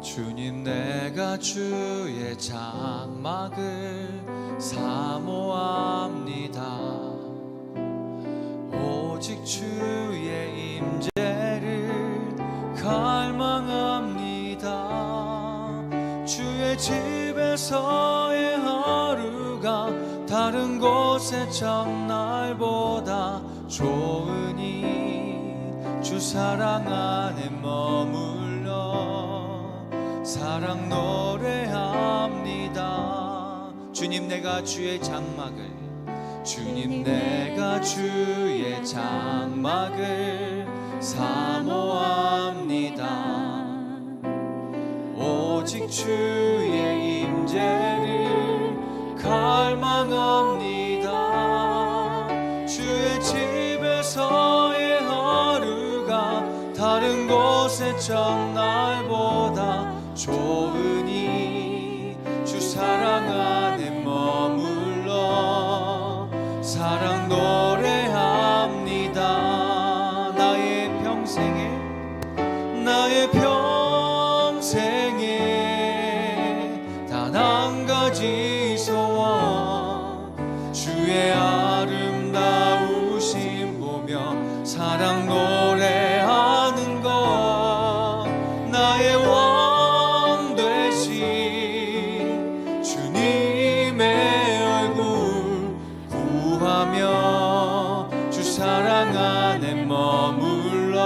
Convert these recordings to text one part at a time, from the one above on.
주님, 내가 주의 장막을 사모합니다. 오직 주의 임재를 갈망합니다. 주의 집에서의 하루가 다른 곳의 첫날보다 좋으니 주 사랑 안에 머물러 사랑 노래합니다. 주님, 내가 주의 장막을, 주님, 내가 주의 장막을 사모합니다. 오직 주의 임재를 갈망합니다. 주의 집에서의 하루가 다른 곳의 첫날보다 좋으니 주 사랑 안에 머물러 사랑 노래합니다. 나의 평생에 단 한 가지 소원, 주의 아름다우심 보며 사랑 노래하는 것. 나의 왕 되신 주님의 얼굴 구하며 주 사랑 안에 머물러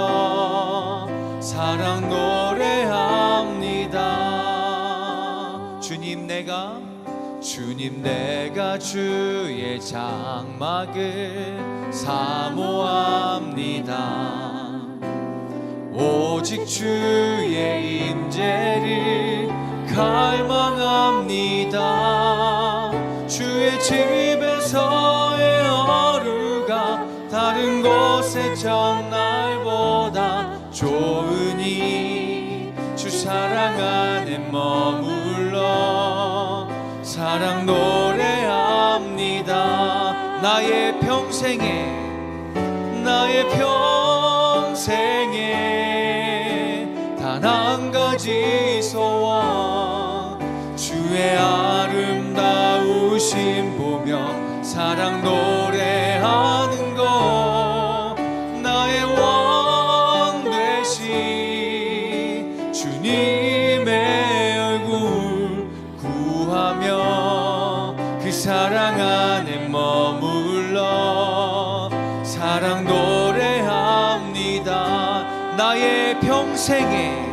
사랑 노래합니다. 주님, 내가 주의 장막을 사모합니다. 오직 주의 임재를 갈망합니다. 주의 집에서의 하루가 다른 곳의 첫날보다 좋으니 주 사랑 안에 머물러 사랑 노래합니다. 나의 평생에 단 한 가지 소원, 주의 아름다우심 보며 사랑 노래하는 것. 나의 왕 되신 주님의 얼굴 구하며 그 사랑 안에 머물러 사랑 노래합니다. 나의 평생에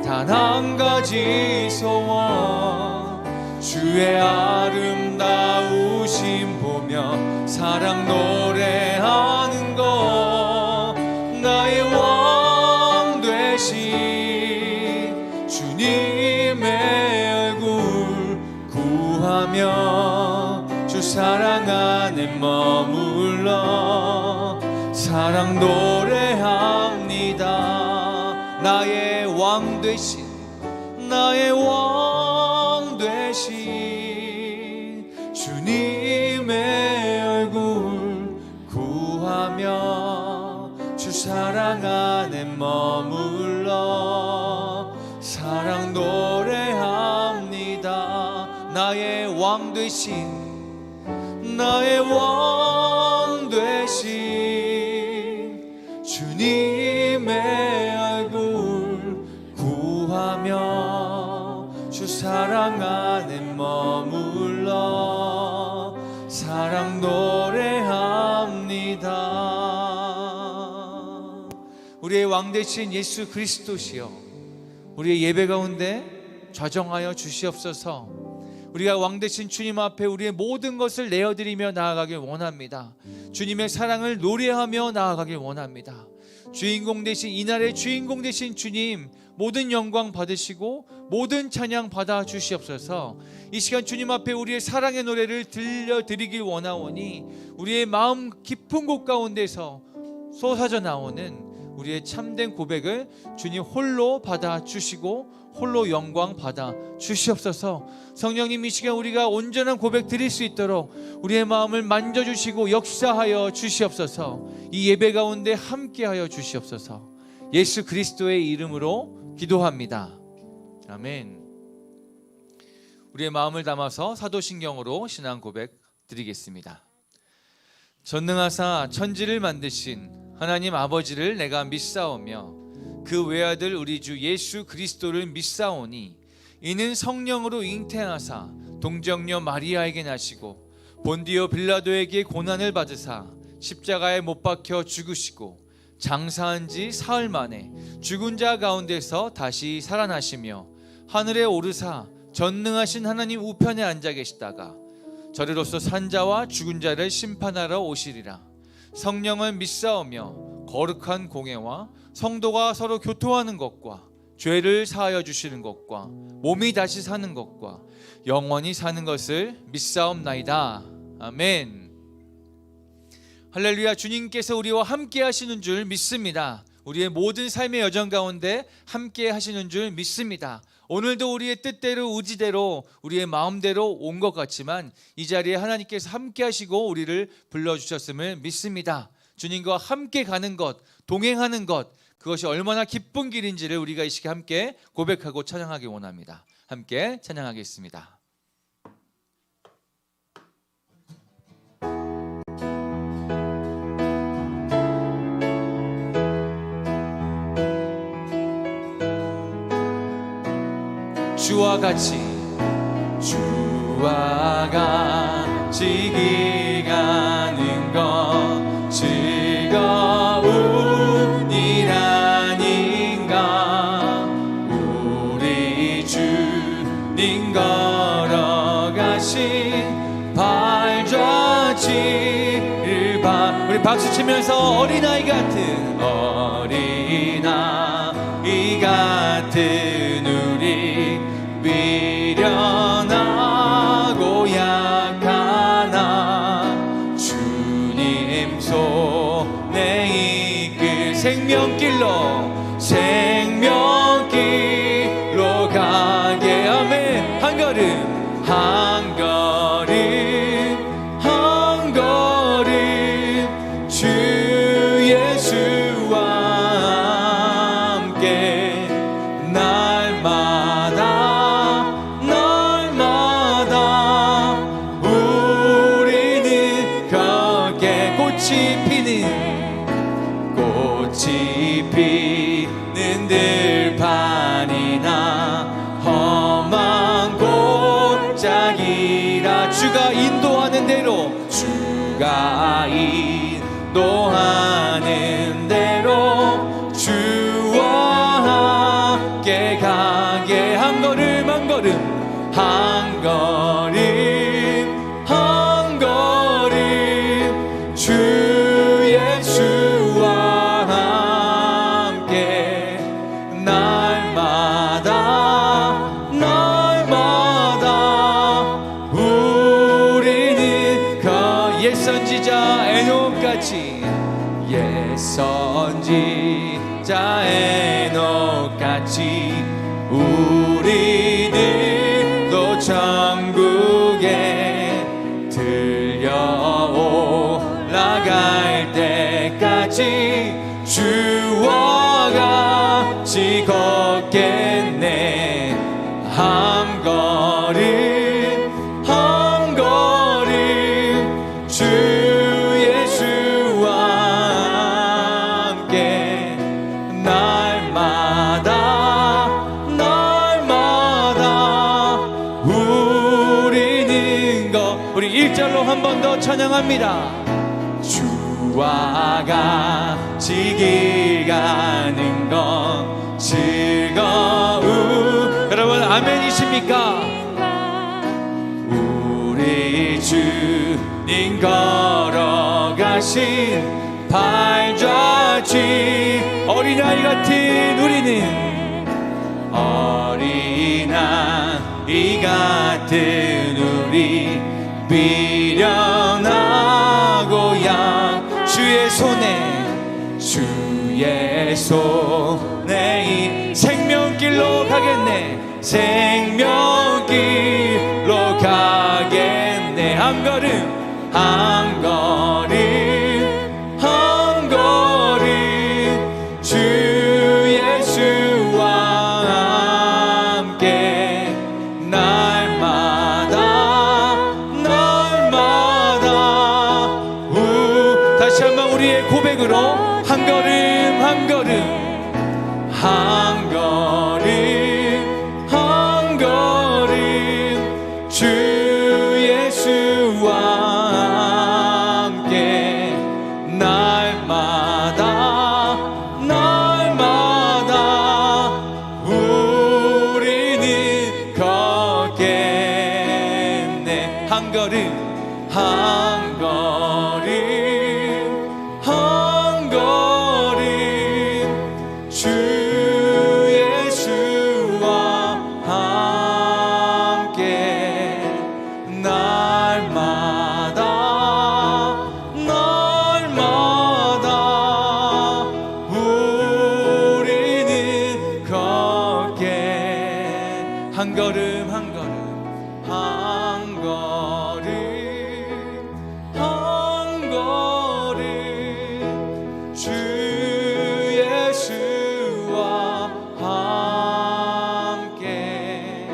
단 한 가지 소원, 주의 아름다우심 보며 사랑 노래하는 것. 나의 왕 되신 주님의 얼굴 구하며 주 사랑 안에 머물러 사랑 노래합니다. 나의 왕 되신 주님의 얼굴 구하며 주 사랑 안에 머물러 사랑 노래합니다. 나의 왕 되신 주님의 얼굴 구하며 주 사랑 안에 머물러 사랑 노래합니다. 우리의 왕 되신 예수 그리스도시여, 우리의 예배 가운데 좌정하여 주시옵소서. 우리가 왕 되신 주님 앞에 우리의 모든 것을 내어드리며 나아가길 원합니다. 주님의 사랑을 노래하며 나아가길 원합니다. 주인공 되신, 이날의 주인공 되신 주님, 모든 영광 받으시고 모든 찬양 받아 주시옵소서. 이 시간 주님 앞에 우리의 사랑의 노래를 들려드리길 원하오니 우리의 마음 깊은 곳 가운데서 쏟아져 나오는 우리의 참된 고백을 주님 홀로 받아 주시고 홀로 영광 받아 주시옵소서. 성령님, 이 시간 우리가 온전한 고백 드릴 수 있도록 우리의 마음을 만져주시고 역사하여 주시옵소서. 이 예배 가운데 함께하여 주시옵소서. 예수 그리스도의 이름으로 기도합니다. 아멘. 우리의 마음을 담아서 사도신경으로 신앙 고백 드리겠습니다. 전능하사 천지를 만드신 하나님 아버지를 내가 믿사오며 그 외아들 우리 주 예수 그리스도를 믿사오니 이는 성령으로 잉태하사 동정녀 마리아에게 나시고 본디오 빌라도에게 고난을 받으사 십자가에 못 박혀 죽으시고 장사한 지 사흘 만에 죽은 자 가운데서 다시 살아나시며 하늘에 오르사 전능하신 하나님 우편에 앉아 계시다가 저리로서 산자와 죽은 자를 심판하러 오시리라. 성령을 믿사오며 거룩한 공회와 성도가 서로 교통하는 것과 죄를 사하여 주시는 것과 몸이 다시 사는 것과 영원히 사는 것을 믿사옵나이다. 아멘. 할렐루야. 주님께서 우리와 함께 하시는 줄 믿습니다. 우리의 모든 삶의 여정 가운데 함께 하시는 줄 믿습니다. 오늘도 우리의 뜻대로 의지대로 우리의 마음대로 온 것 같지만 이 자리에 하나님께서 함께 하시고 우리를 불러주셨음을 믿습니다. 주님과 함께 가는 것, 동행하는 것, 그것이 얼마나 기쁜 길인지를 우리가 이 시간 함께 고백하고 찬양하기 원합니다. 함께 찬양하겠습니다. 주와 같이 길 가는 것 즐거운 일 아닌가. 우리 주님 걸어가신 발자취를 우리 박수 치면서 어린아이 같은 우리 미련하고 약하나 주님 손에 이끌 생명길로 가게. 아멘. 한 걸음 주 예수와 함께 날마다 우리는 걷게. 꽃이 피는 들판이나 험한 골짜기라. 주가 인도하는 대로 주와 함께 가게. 한 걸음 주 예수와 함께 날마다 우리는 옛 선지자 에녹같이 우리들도 천국에 들려올라갈 때까지 주와 같이 걷겠네. 한 걸음 주 예수와 함께 날마다 우리는 우리 1절로 한 번 더 찬양합니다. 주와 같이 길 가는 건 즐거운. 여러분 아멘이십니까? 우리 주님 걸어가신 발자취. 어린아이 같은 우리는 어린아이 같은 우리 미련하고 주의 손에 이 생명길로 가겠네. 생명길로 가겠네. 한 걸음 한 걸음 한 걸음 주 예수와 함께 날마다 다시 한번 우리의 고백으로 한 걸음 한 걸음 한 걸음 한 걸음 주 예수와 함께 날마다 우리는 걷겠네. 한 걸음 한 걸음 한 걸음 주 예수와 함께 날마다 우리는 걷게. 한 걸음 한 걸음 한 걸음 한 걸음 주 예수와 함께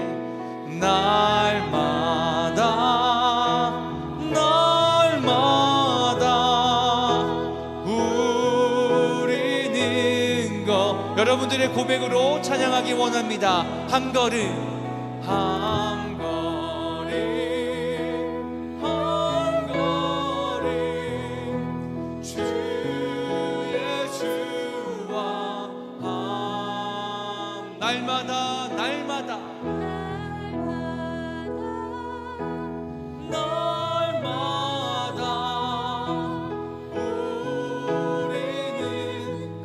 날마다 우리는 여러분들의 고백으로 찬양하기 원합니다. 한 걸음 한 걸음 한 걸음 주 예수와 날마다 우리는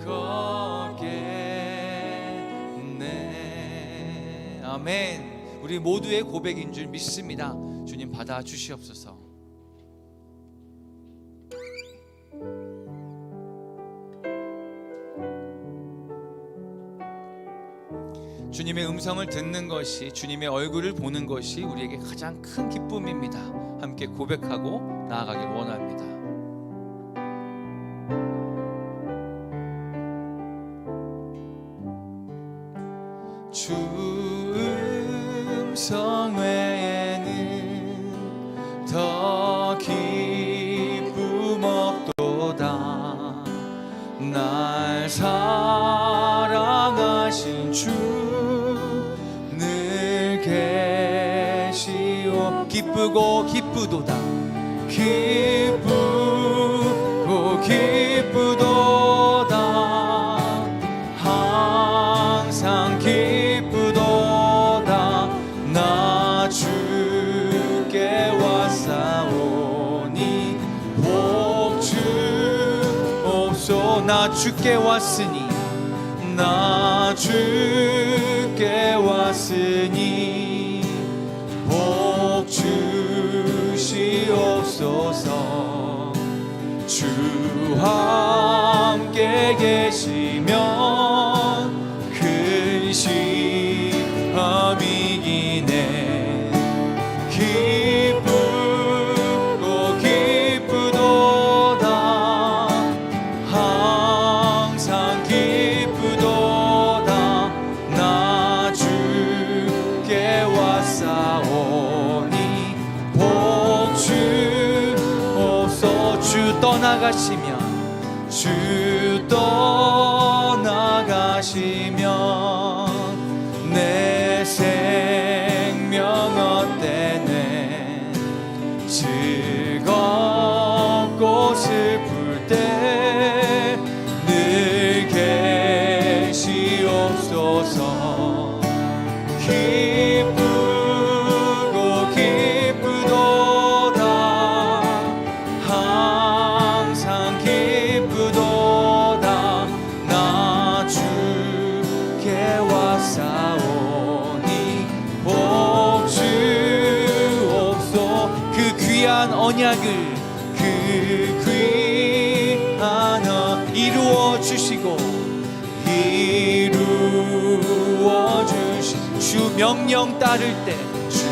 걷겠네. 아멘. 우리 모두의 고백인 줄 믿습니다. 주님 받아 주시옵소서. 주님의 음성을 듣는 것이, 주님의 얼굴을 보는 것이 우리에게 가장 큰 기쁨입니다. 함께 고백하고 나아가길 원합니다. 주 음성 외에는 더 기쁨 없도다. 날 사랑하신 주 늘 계시오. 기쁘고 기쁘도다. 기쁘고 기쁘도다. 항상 기쁘도다. 나 주께 왔사오니 복 주옵소. 나 주께 왔으니 나 주께 왔으니 복 주시옵소서. 주 함께 계시면 근심함 이기네. 기쁘고 기쁘도다. 항상 기쁘도다. 나 주께 왔사오니 복 주옵소서. 주 떠나가시면 주 떠나가시면 내 생명 헛되네. 즐겁고 슬플 때 늘 계시옵소서. 기쁘고 기쁘도다. 항상 기쁘도다. 나 주께 왔사오니 복 주옵소. 그 귀한 언약을 그 귀한 이루어 주시고 이루어 주신 주 주 명령 따를 때, 주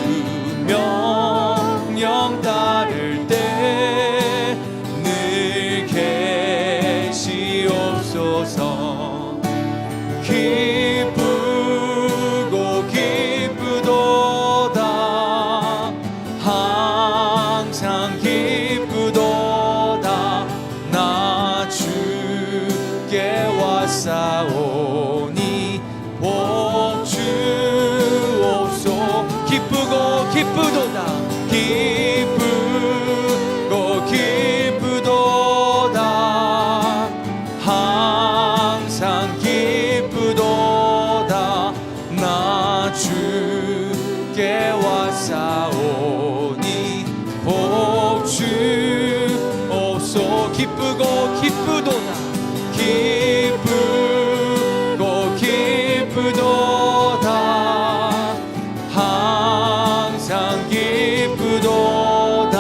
명령 따를 때 늘 계시옵소서. 기쁘고 기쁘도다, 항상 기쁘도다. 나 주께 왔사오니 복 주옵소. 기쁘고 기쁘도다, 기쁘고 기쁘도다, 항상 기쁘도다. 나 주께 왔사오니 복 주옵소. 기쁘고 기쁘도다, 기쁘고 기쁘도다, 항상 기쁘도다.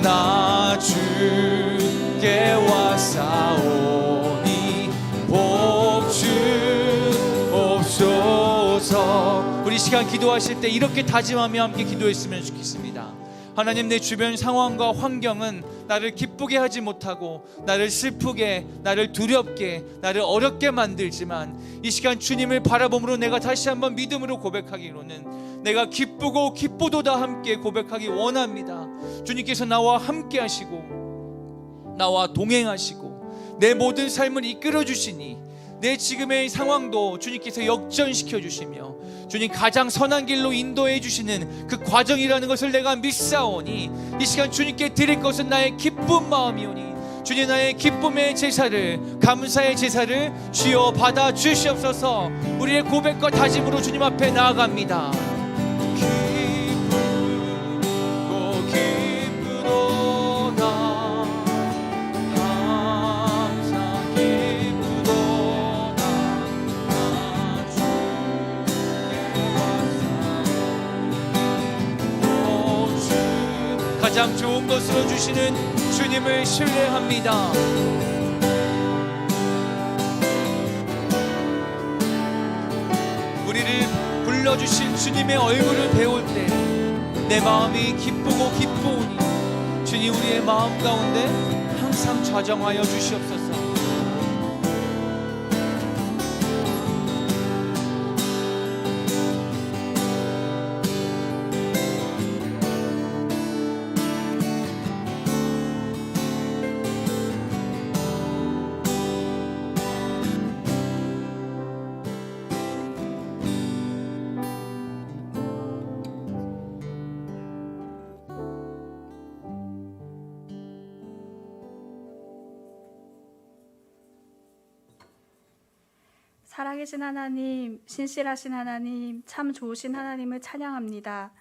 나 주께 왔사오니 복 주옵소서. 우리 시간 기도하실 때 이렇게 다짐하며 함께 기도했으면 좋겠습니다. 하나님, 내 주변 상황과 환경은 나를 기쁘게 하지 못하고 나를 슬프게, 나를 두렵게, 나를 어렵게 만들지만 이 시간 주님을 바라봄으로 내가 다시 한번 믿음으로 고백하기로는 내가 기쁘고 기쁘도다 함께 고백하기 원합니다. 주님께서 나와 함께 하시고 나와 동행하시고 내 모든 삶을 이끌어 주시니 내 지금의 상황도 주님께서 역전시켜 주시며 주님 가장 선한 길로 인도해 주시는 그 과정이라는 것을 내가 믿사오니 이 시간 주님께 드릴 것은 나의 기쁜 마음이오니 주님, 나의 기쁨의 제사를, 감사의 제사를 주여 받아 주시옵소서. 우리의 고백과 다짐으로 주님 앞에 나아갑니다. 기쁘고 기쁘도다, 항상 기쁘도다. 나 주께 왔사오니 가장 좋은 것으로 주시는 주님을 신뢰합니다. 우리를 불러주신 주님의 얼굴을 배울 때 내 마음이 기쁘고 기쁘오니 주님, 우리의 마음 가운데 항상 좌정하여 주시옵소서. 살아계신 하나님, 신실하신 하나님, 참 좋으신 하나님을 찬양합니다.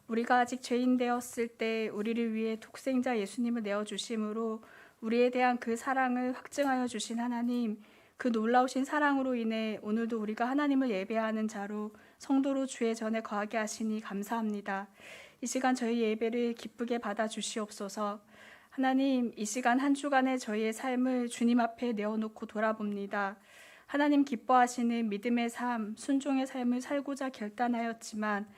우리가 아직 죄인 되었을 때 우리를 위해 독생자 예수님을 내어주심으로 우리에 대한 그 사랑을 확증하여 주신 하나님, 그 놀라우신 사랑으로 인해 오늘도 우리가 하나님을 예배하는 자로 성도로 주의 전에 거하게 하시니 감사합니다. 이 시간 저희 예배를 기쁘게 받아 주시옵소서. 하나님, 이 시간 한 주간의 저희의 삶을 주님 앞에 내어놓고 돌아봅니다. 하나님 기뻐하시는 믿음의 삶, 순종의 삶을 살고자 결단하였지만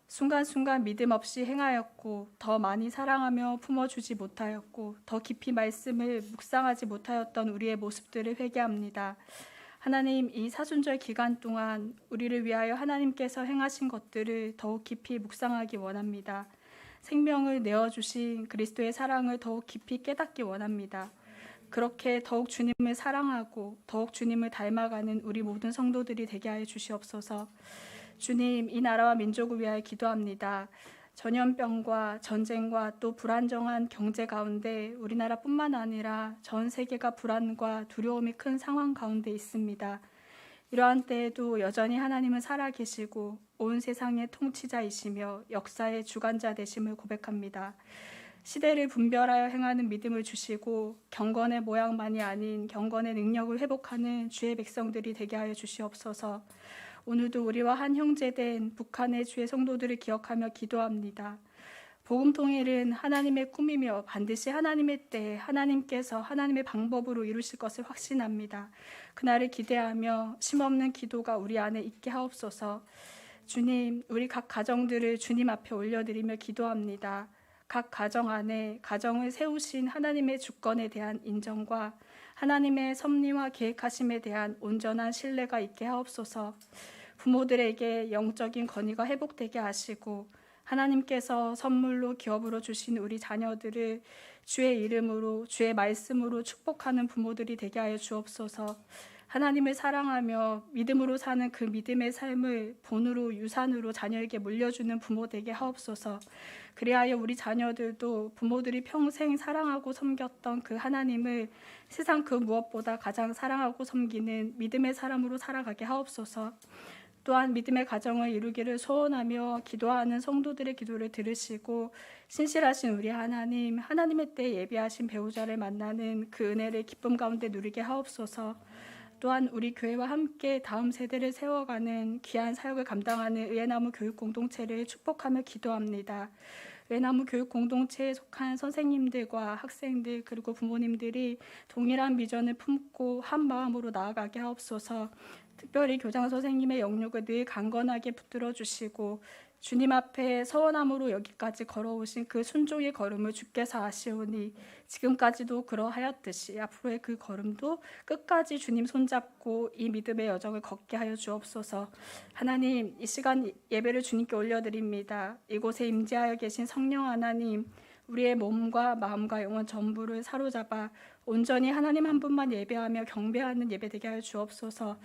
순간순간 믿음 없이 행하였고 더 많이 사랑하며 품어주지 못하였고 더 깊이 말씀을 묵상하지 못하였던 우리의 모습들을 회개합니다. 하나님, 이 사순절 기간 동안 우리를 위하여 하나님께서 행하신 것들을 더욱 깊이 묵상하기 원합니다. 생명을 내어주신 그리스도의 사랑을 더욱 깊이 깨닫기 원합니다. 그렇게 더욱 주님을 사랑하고 더욱 주님을 닮아가는 우리 모든 성도들이 되게 하여 주시옵소서. 주님, 이 나라와 민족을 위하여 기도합니다. 전염병과 전쟁과 또 불안정한 경제 가운데 우리나라뿐만 아니라 전 세계가 불안과 두려움이 큰 상황 가운데 있습니다. 이러한 때에도 여전히 하나님은 살아계시고 온 세상의 통치자이시며 역사의 주관자 되심을 고백합니다. 시대를 분별하여 행하는 믿음을 주시고 경건의 모양만이 아닌 경건의 능력을 회복하는 주의 백성들이 되게 하여 주시옵소서. 오늘도 우리와 한 형제된 북한의 주의 성도들을 기억하며 기도합니다. 복음 통일은 하나님의 꿈이며 반드시 하나님의 때에 하나님께서 하나님의 방법으로 이루실 것을 확신합니다. 그날을 기대하며 쉼없는 기도가 우리 안에 있게 하옵소서. 주님, 우리 각 가정들을 주님 앞에 올려드리며 기도합니다. 각 가정 안에 가정을 세우신 하나님의 주권에 대한 인정과 하나님의 섭리와 계획하심에 대한 온전한 신뢰가 있게 하옵소서. 부모들에게 영적인 건의가 회복되게 하시고 하나님께서 선물로 기업으로 주신 우리 자녀들을 주의 이름으로 주의 말씀으로 축복하는 부모들이 되게 하여 주옵소서. 하나님을 사랑하며 믿음으로 사는 그 믿음의 삶을 본으로 유산으로 자녀에게 물려주는 부모 되게 하옵소서. 그리하여 우리 자녀들도 부모들이 평생 사랑하고 섬겼던 그 하나님을 세상 그 무엇보다 가장 사랑하고 섬기는 믿음의 사람으로 살아가게 하옵소서. 또한 믿음의 가정을 이루기를 소원하며 기도하는 성도들의 기도를 들으시고 신실하신 우리 하나님, 하나님의 때에 예비하신 배우자를 만나는 그 은혜를 기쁨 가운데 누리게 하옵소서. 또한 우리 교회와 함께 다음 세대를 세워가는 귀한 사역을 감당하는 의회나무 교육 공동체를 축복하며 기도합니다. 의회나무 교육 공동체에 속한 선생님들과 학생들 그리고 부모님들이 동일한 비전을 품고 한 마음으로 나아가게 하옵소서. 특별히 교장 선생님의 영육을 늘 강건하게 붙들어 주시고 주님 앞에 서원함으로 여기까지 걸어오신 그 순종의 걸음을 주께서 아시오니 지금까지도 그러하였듯이 앞으로의 그 걸음도 끝까지 주님 손잡고 이 믿음의 여정을 걷게 하여 주옵소서. 하나님, 이 시간 예배를 주님께 올려드립니다. 이곳에 임재하여 계신 성령 하나님, 우리의 몸과 마음과 영혼 전부를 사로잡아 온전히 하나님 한 분만 예배하며 경배하는 예배 되게 하여 주옵소서.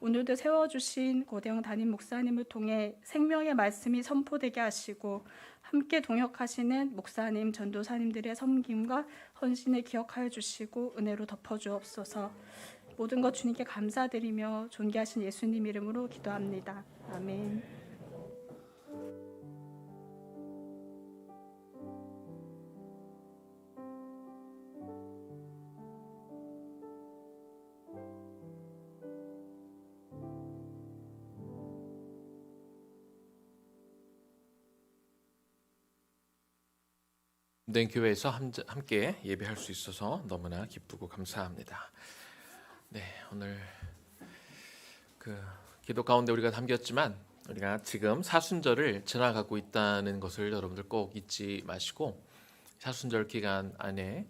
오늘도 세워주신 고대영 담임 목사님을 통해 생명의 말씀이 선포되게 하시고 함께 동역하시는 목사님, 전도사님들의 섬김과 헌신을 기억하여 주시고 은혜로 덮어주옵소서. 모든 것 주님께 감사드리며 존귀하신 예수님 이름으로 기도합니다. 아멘. 된 교회에서 함께 예배할 수 있어서 너무나 기쁘고 감사합니다. 네, 오늘 그 기도 가운데 우리가 담겼지만 우리가 지금 사순절을 지나가고 있다는 것을 여러분들 꼭 잊지 마시고 사순절 기간 안에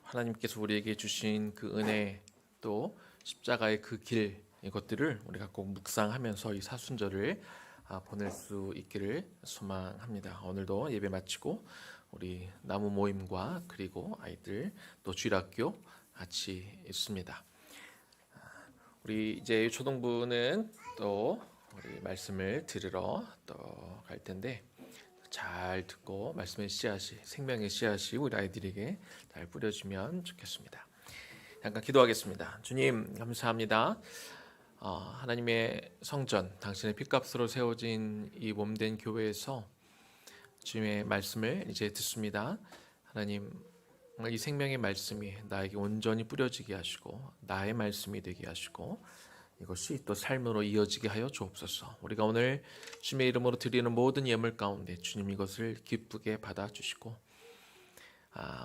하나님께서 우리에게 주신 그 은혜 또 십자가의 그 길 이것들을 우리가 꼭 묵상하면서 이 사순절을 보낼 수 있기를 소망합니다. 오늘도 예배 마치고 우리 나무 모임과 그리고 아이들 또 주일학교 같이 있습니다. 우리 이제 초등부는 또 우리 말씀을 들으러 또 갈 텐데 잘 듣고 말씀의 씨앗이 생명의 씨앗이 우리 아이들에게 잘 뿌려지면 좋겠습니다. 잠깐 기도하겠습니다. 주님 감사합니다. 하나님의 성전 당신의 핏값으로 세워진 이 몸된 교회에서 주님의 말씀을 이제 듣습니다. 하나님, 이 생명의 말씀이 나에게 온전히 뿌려지게 하시고 나의 말씀이 되게 하시고 이것이 또 삶으로 이어지게 하여 주옵소서. 우리가 오늘 주님의 이름으로 드리는 모든 예물 가운데 주님 이것을 기쁘게 받아주시고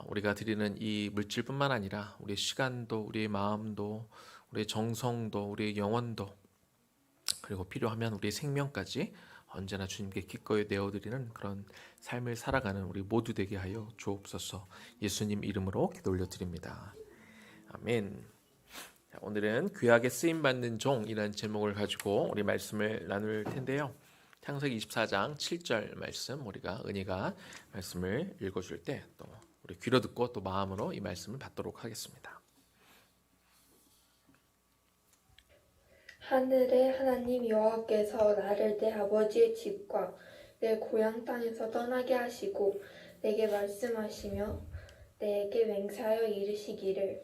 우리가 드리는 이 물질뿐만 아니라 우리의 시간도 우리의 마음도 우리의 정성도 우리의 영혼도 그리고 필요하면 우리의 생명까지 언제나 주님께 기꺼이 내어드리는 그런 삶을 살아가는 우리 모두 되게 하여 주옵소서. 예수님 이름으로 기도 올려드립니다. 아멘. 자, 오늘은 귀하게 쓰임받는 종이라는 제목을 가지고 우리 말씀을 나눌 텐데요. 창세기 24장 7절 말씀 우리가 은희가 말씀을 읽어줄 때 또 우리 귀로 듣고 또 마음으로 이 말씀을 받도록 하겠습니다. 하늘의 하나님 여호와께서 나를 내 아버지의 집과 내 고향 땅에서 떠나게 하시고 내게 말씀하시며 내게 맹세하여 이르시기를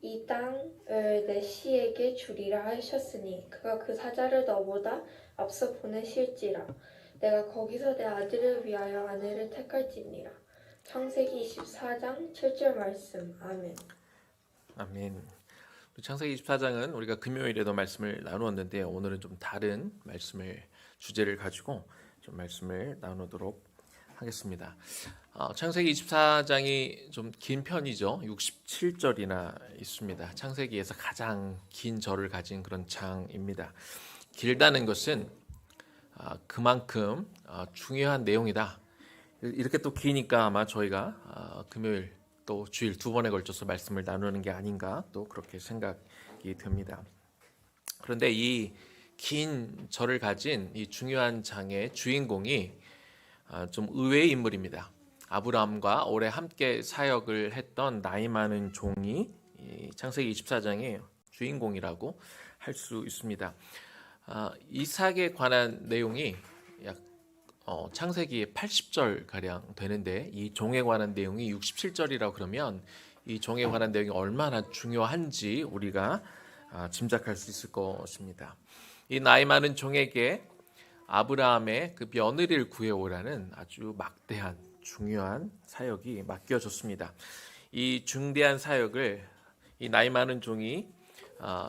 이 땅을 내 씨에게 주리라 하셨으니 그가 그 사자를 너보다 앞서 보내실지라 내가 거기서 내 아들을 위하여 아내를 택할지니라. 창세기 24장 7절 말씀. 아멘. 아멘. 창세기 24장은 우리가 금요일에도 말씀을 나누었는데 오늘은 좀 다른 말씀을 주제를 가지고 좀 말씀을 나누도록 하겠습니다. 창세기 24장이 좀 긴 편이죠. 67절이나 있습니다. 창세기에서 가장 긴 절을 가진 그런 장입니다. 길다는 것은 그만큼 중요한 내용이다. 이렇게 또 기니까 아마 저희가 금요일 또 주일 두 번에 걸쳐서 말씀을 나누는 게 아닌가 또 그렇게 생각이 듭니다. 그런데 이 긴 절을 가진 이 중요한 장의 주인공이 좀 의외의 인물입니다. 아브라함과 오래 함께 사역을 했던 나이 많은 종이 창세기 24장의 주인공이라고 할 수 있습니다. 이삭에 관한 내용이 약 창세기 80절 가량 되는데 이 종에 관한 내용이 67절이라고 그러면 이 종에 관한 내용이 얼마나 중요한지 우리가 짐작할 수 있을 것입니다. 이 나이 많은 종에게 아브라함의 그 며느리를 구해오라는 아주 막대한 중요한 사역이 맡겨졌습니다. 이 중대한 사역을 이 나이 많은 종이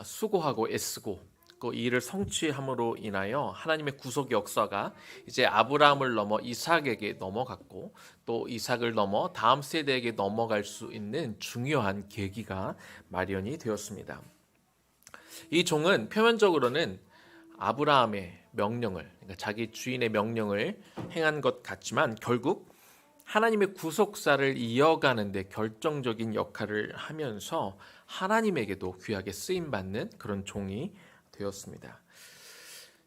수고하고 애쓰고 그 일을 성취함으로 인하여 하나님의 구속 역사가 이제 아브라함을 넘어 이삭에게 넘어갔고 또 이삭을 넘어 다음 세대에게 넘어갈 수 있는 중요한 계기가 마련이 되었습니다. 이 종은 표면적으로는 아브라함의 명령을, 그러니까 자기 주인의 명령을 행한 것 같지만 결국 하나님의 구속사를 이어가는 데 결정적인 역할을 하면서 하나님에게도 귀하게 쓰임받는 그런 종이 되었습니다.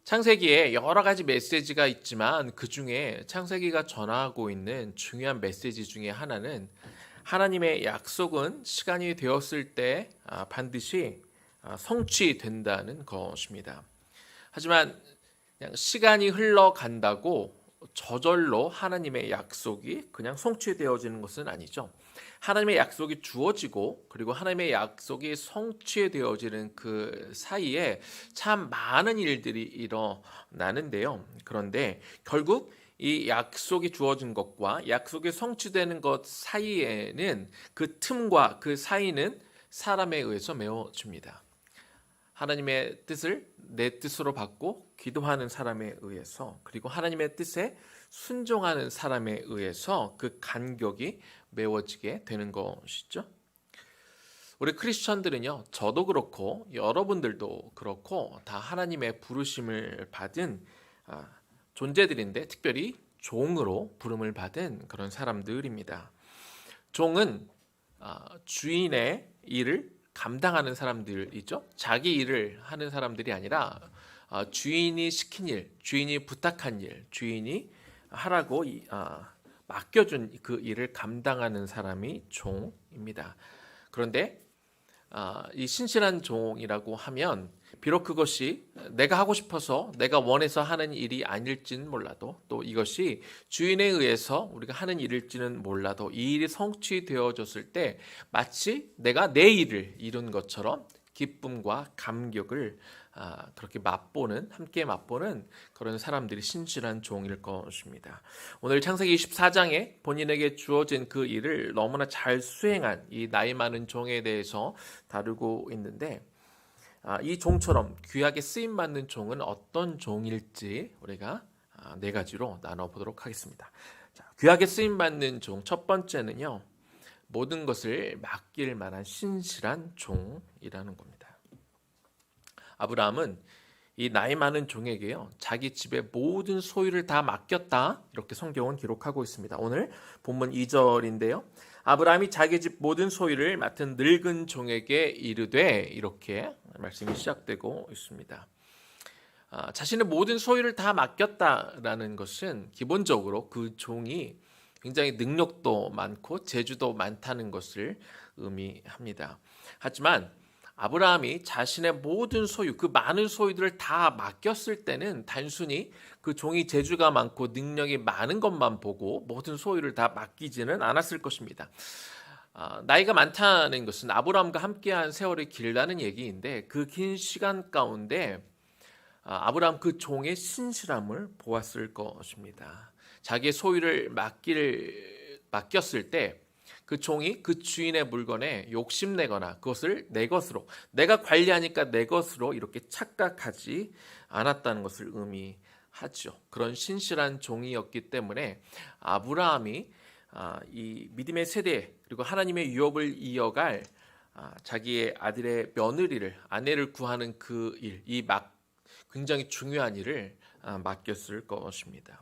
창세기에 여러 가지 메시지가 있지만 그 중에 창세기가 전하고 있는 중요한 메시지 중에 하나는 하나님의 약속은 시간이 되었을 때 반드시 성취된다는 것입니다. 하지만 그냥 시간이 흘러간다고 저절로 하나님의 약속이 그냥 성취되어지는 것은 아니죠. 하나님의 약속이 주어지고 그리고 하나님의 약속이 성취되어지는 그 사이에 참 많은 일들이 일어나는데요. 그런데 결국 이 약속이 주어진 것과 약속이 성취되는 것 사이에는 그 틈과 그 사이는 사람에 의해서 메워집니다. 하나님의 뜻을 내 뜻으로 받고 기도하는 사람에 의해서 그리고 하나님의 뜻에 순종하는 사람에 의해서 그 간격이 메워지게 되는 것이죠. 우리 크리스천들은요, 저도 그렇고 여러분들도 그렇고 다 하나님의 부르심을 받은 존재들인데 특별히 종으로 부름을 받은 그런 사람들입니다. 종은 주인의 일을 감당하는 사람들이죠. 자기 일을 하는 사람들이 아니라 주인이 시킨 일, 주인이 부탁한 일, 주인이 하라고 맡겨준 그 일을 감당하는 사람이 종입니다. 그런데 이 신실한 종이라고 하면 비록 그것이 내가 하고 싶어서 내가 원해서 하는 일이 아닐지는 몰라도 또 이것이 주인에 의해서 우리가 하는 일일지는 몰라도 이 일이 성취되어졌을 때 마치 내가 내 일을 이룬 것처럼 기쁨과 감격을 그렇게 함께 맛보는 그런 사람들이 신실한 종일 것입니다. 오늘 창세기 24장에 본인에게 주어진 그 일을 너무나 잘 수행한 이 나이 많은 종에 대해서 다루고 있는데 이 종처럼 귀하게 쓰임받는 종은 어떤 종일지 우리가 네 가지로 나눠보도록 하겠습니다. 자, 귀하게 쓰임받는 종 첫 번째는요, 모든 것을 맡길 만한 신실한 종이라는 겁니다. 아브라함은 이 나이 많은 종에게요, 자기 집의 모든 소유를 다 맡겼다, 이렇게 성경은 기록하고 있습니다. 오늘 본문 2절인데요. 아브라함이 자기 집 모든 소유를 맡은 늙은 종에게 이르되, 이렇게 말씀이 시작되고 있습니다. 자신의 모든 소유를 다 맡겼다라는 것은 기본적으로 그 종이 굉장히 능력도 많고 재주도 많다는 것을 의미합니다. 하지만 아브라함이 자신의 모든 소유, 그 많은 소유들을 다 맡겼을 때는 단순히 그 종이 재주가 많고 능력이 많은 것만 보고 모든 소유를 다 맡기지는 않았을 것입니다. 나이가 많다는 것은 아브라함과 함께한 세월이 길다는 얘기인데 그 긴 시간 가운데 아브라함 그 종의 신실함을 보았을 것입니다. 자기의 소유를 맡겼을 때 그 종이 그 주인의 물건에 욕심내거나 그것을 내 것으로, 내가 관리하니까 내 것으로 이렇게 착각하지 않았다는 것을 의미하죠. 그런 신실한 종이었기 때문에 아브라함이 이 믿음의 세대 그리고 하나님의 유업을 이어갈 자기의 아들의 며느리를, 아내를 구하는 그 일, 굉장히 중요한 일을 맡겼을 것입니다.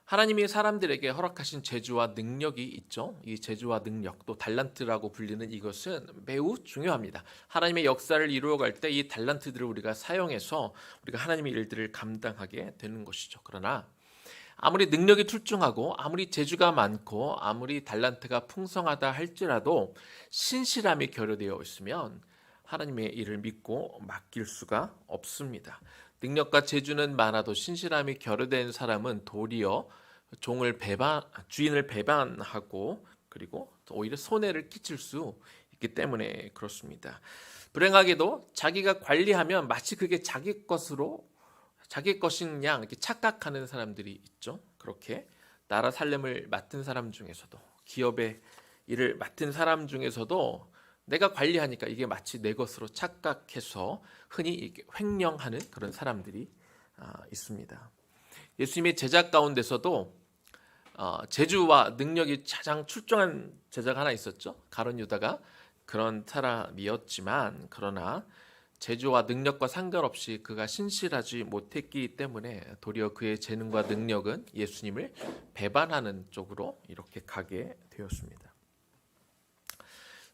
하나님이 사람들에게 허락하신 재주와 능력이 있죠. 이 재주와 능력, 또 달란트라고 불리는 이것은 매우 중요합니다. 하나님의 역사를 이루어갈 때 이 달란트들을 우리가 사용해서 우리가 하나님의 일들을 감당하게 되는 것이죠. 그러나 아무리 능력이 출중하고 아무리 재주가 많고 아무리 달란트가 풍성하다 할지라도 신실함이 결여되어 있으면 하나님의 일을 믿고 맡길 수가 없습니다. 능력과 재주는 많아도 신실함이 결여된 사람은 도리어 주인을 배반하고 그리고 오히려 손해를 끼칠 수 있기 때문에 그렇습니다. 불행하게도 자기가 관리하면 마치 그게 자기 것인 양 이렇게 착각하는 사람들이 있죠. 그렇게 나라 살림을 맡은 사람 중에서도, 기업의 일을 맡은 사람 중에서도 내가 관리하니까 이게 마치 내 것으로 착각해서 흔히 이렇게 횡령하는 그런 사람들이 있습니다. 예수님의 제자 가운데서도 재주와 능력이 가장 출중한 제자가 하나 있었죠. 가룟 유다가 그런 사람이었지만, 그러나 재주와 능력과 상관없이 그가 신실하지 못했기 때문에 도리어 그의 재능과 능력은 예수님을 배반하는 쪽으로 이렇게 가게 되었습니다.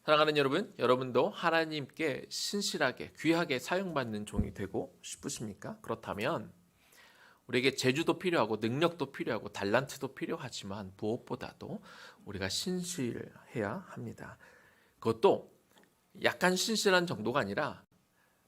사랑하는 여러분, 여러분도 하나님께 신실하게 귀하게 사용받는 종이 되고 싶으십니까? 그렇다면 우리에게 재주도 필요하고 능력도 필요하고 달란트도 필요하지만 무엇보다도 우리가 신실해야 합니다. 그것도 약간 신실한 정도가 아니라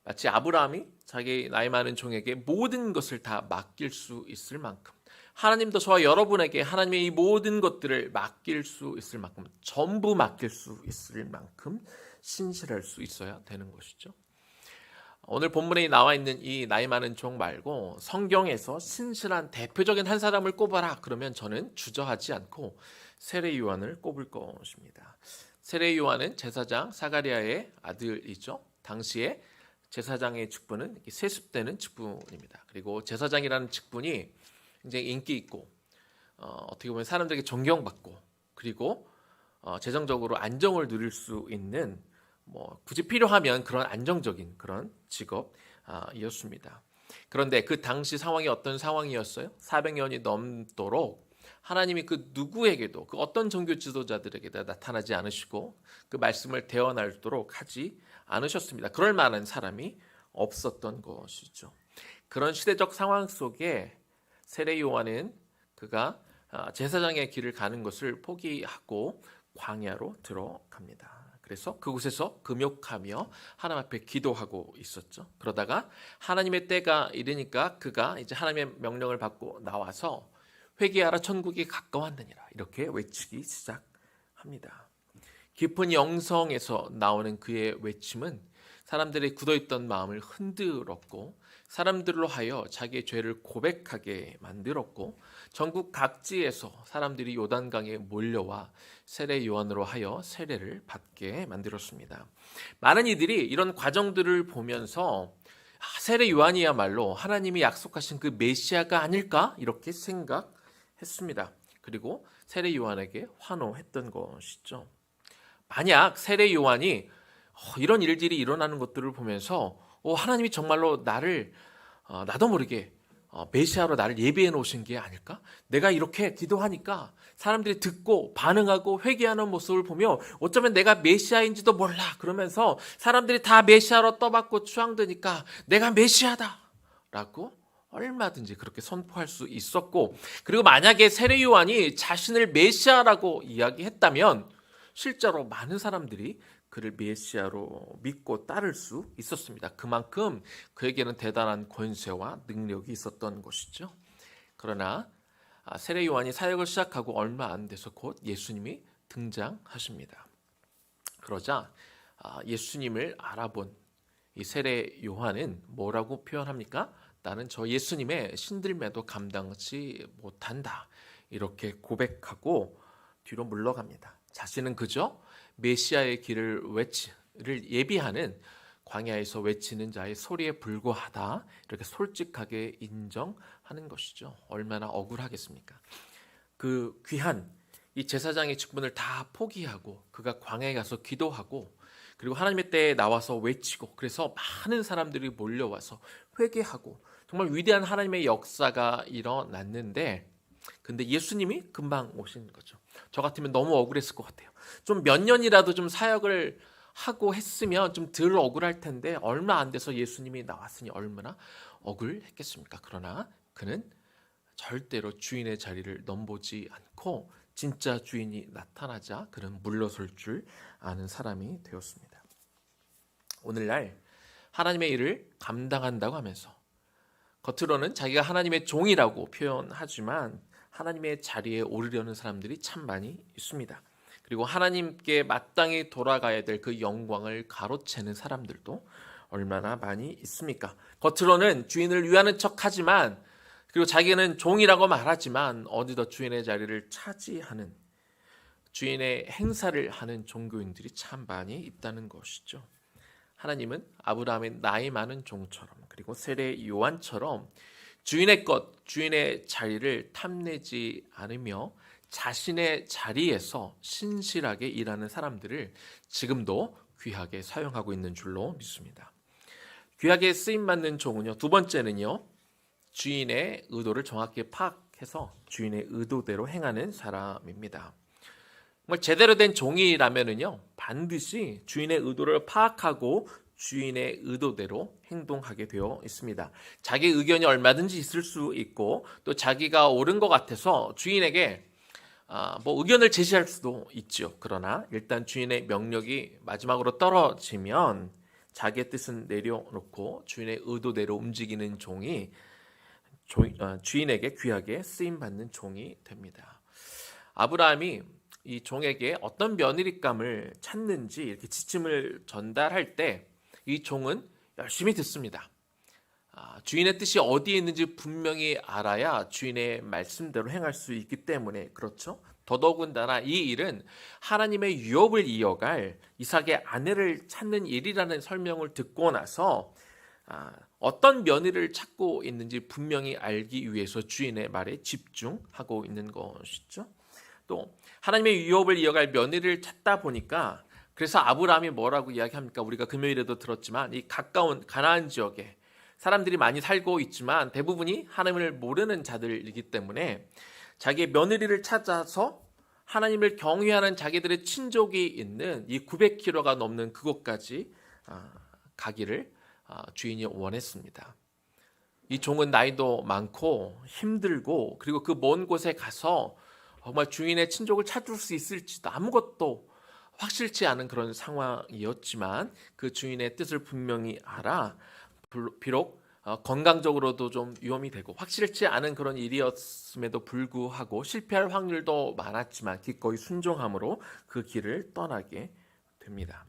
마치 아브라함이 자기 나이 많은 종에게 모든 것을 다 맡길 수 있을 만큼, 하나님도 저와 여러분에게 하나님의 이 모든 것들을 맡길 수 있을 만큼, 전부 맡길 수 있을 만큼 신실할 수 있어야 되는 것이죠. 오늘 본문에 나와 있는 이 나이 많은 종 말고 성경에서 신실한 대표적인 한 사람을 꼽아라 그러면 저는 주저하지 않고 세례 요한을 꼽을 것입니다. 세례 요한은 제사장 사가랴의 아들이죠. 당시에 제사장의 직분은 세습되는 직분입니다. 그리고 제사장이라는 직분이 굉장히 인기 있고 어떻게 보면 사람들에게 존경받고 그리고 재정적으로 안정을 누릴 수 있는 굳이 필요하면 그런 안정적인 그런 직업이었습니다. 그런데 그 당시 상황이 어떤 상황이었어요? 400년이 넘도록 하나님이 그 누구에게도 그 어떤 종교 지도자들에게도 나타나지 않으시고 그 말씀을 대언하도록 하지 않으셨습니다. 그럴 만한 사람이 없었던 것이죠. 그런 시대적 상황 속에 세례 요한은 그가 제사장의 길을 가는 것을 포기하고 광야로 들어갑니다. 그래서 그곳에서 금욕하며 하나님 앞에 기도하고 있었죠. 그러다가 하나님의 때가 이르니까 그가 이제 하나님의 명령을 받고 나와서 회개하라 천국이 가까웠느니라 이렇게 외치기 시작합니다. 깊은 영성에서 나오는 그의 외침은 사람들의 굳어있던 마음을 흔들었고 사람들로 하여 자기의 죄를 고백하게 만들었고 전국 각지에서 사람들이 요단강에 몰려와 세례 요한으로 하여 세례를 받게 만들었습니다. 많은 이들이 이런 과정들을 보면서 세례 요한이야말로 하나님이 약속하신 그 메시아가 아닐까 이렇게 생각했습니다. 그리고 세례 요한에게 환호했던 것이죠. 만약 세례 요한이 이런 일들이 일어나는 것들을 보면서 하나님이 정말로 나도 모르게 메시아로 나를 예비해 놓으신 게 아닐까? 내가 이렇게 기도하니까 사람들이 듣고 반응하고 회개하는 모습을 보며 어쩌면 내가 메시아인지도 몰라 그러면서 사람들이 다 메시아로 떠받고 추앙되니까 내가 메시아다 라고 얼마든지 그렇게 선포할 수 있었고, 그리고 만약에 세례 요한이 자신을 메시아라고 이야기했다면 실제로 많은 사람들이 그를 메시아로 믿고 따를 수 있었습니다. 그만큼 그에게는 대단한 권세와 능력이 있었던 것이죠. 그러나 세례 요한이 사역을 시작하고 얼마 안 돼서 곧 예수님이 등장하십니다. 그러자 예수님을 알아본 이 세례 요한은 뭐라고 표현합니까? 나는 저 예수님의 신들매도 감당치 못한다. 이렇게 고백하고 뒤로 물러갑니다. 자신은 그저 메시아의 길을 예비하는 광야에서 외치는 자의 소리에 불과하다. 이렇게 솔직하게 인정하는 것이죠. 얼마나 억울하겠습니까? 그 귀한 이 제사장의 직분을 다 포기하고 그가 광야에 가서 기도하고 그리고 하나님의 때에 나와서 외치고 그래서 많은 사람들이 몰려와서 회개하고 정말 위대한 하나님의 역사가 일어났는데, 근데 예수님이 금방 오신 거죠. 저 같으면 너무 억울했을 것 같아요. 좀 몇 년이라도 좀 사역을 하고 했으면 좀 덜 억울할 텐데, 얼마 안 돼서 예수님이 나왔으니 얼마나 억울했겠습니까? 그러나 그는 절대로 주인의 자리를 넘보지 않고 진짜 주인이 나타나자 그는 물러설 줄 아는 사람이 되었습니다. 오늘날 하나님의 일을 감당한다고 하면서 겉으로는 자기가 하나님의 종이라고 표현하지만 하나님의 자리에 오르려는 사람들이 참 많이 있습니다. 그리고 하나님께 마땅히 돌아가야 될 그 영광을 가로채는 사람들도 얼마나 많이 있습니까? 겉으로는 주인을 위하는 척하지만, 그리고 자기는 종이라고 말하지만 어느덧 주인의 자리를 차지하는, 주인의 행사를 하는 종교인들이 참 많이 있다는 것이죠. 하나님은 아브라함의 나이 많은 종처럼, 그리고 세례 요한처럼 주인의 것, 주인의 자리를 탐내지 않으며 자신의 자리에서 신실하게 일하는 사람들을 지금도 귀하게 사용하고 있는 줄로 믿습니다. 귀하게 쓰임받는 종은요, 두 번째는요, 주인의 의도를 정확히 파악해서 주인의 의도대로 행하는 사람입니다. 정말 제대로 된 종이라면은요, 반드시 주인의 의도를 파악하고 주인의 의도대로 행동하게 되어 있습니다. 자기 의견이 얼마든지 있을 수 있고, 또 자기가 옳은 것 같아서 주인에게 의견을 제시할 수도 있죠. 그러나 일단 주인의 명령이 마지막으로 떨어지면 자기의 뜻은 내려놓고 주인의 의도대로 움직이는 종이 주인에게 귀하게 쓰임받는 종이 됩니다. 아브라함이 이 종에게 어떤 며느리감을 찾는지 이렇게 지침을 전달할 때 이 종은 열심히 듣습니다. 주인의 뜻이 어디에 있는지 분명히 알아야 주인의 말씀대로 행할 수 있기 때문에 그렇죠. 더더군다나 이 일은 하나님의 유업을 이어갈 이삭의 아내를 찾는 일이라는 설명을 듣고 나서 어떤 며느리를 찾고 있는지 분명히 알기 위해서 주인의 말에 집중하고 있는 것이죠. 또 하나님의 유업을 이어갈 며느리를 찾다 보니까, 그래서 아브라함이 뭐라고 이야기합니까? 우리가 금요일에도 들었지만 이 가까운 가나안 지역에 사람들이 많이 살고 있지만 대부분이 하나님을 모르는 자들이기 때문에 자기의 며느리를 찾아서 하나님을 경외하는 자기들의 친족이 있는 이 900km가 넘는 그곳까지 가기를 주인이 원했습니다. 이 종은 나이도 많고 힘들고, 그리고 그 먼 곳에 가서 정말 주인의 친족을 찾을 수 있을지도 아무것도 확실치 않은 그런 상황이었지만 그 주인의 뜻을 분명히 알아 비록 건강적으로도 좀 위험이 되고 확실치 않은 그런 일이었음에도 불구하고 실패할 확률도 많았지만 기꺼이 순종함으로 그 길을 떠나게 됩니다.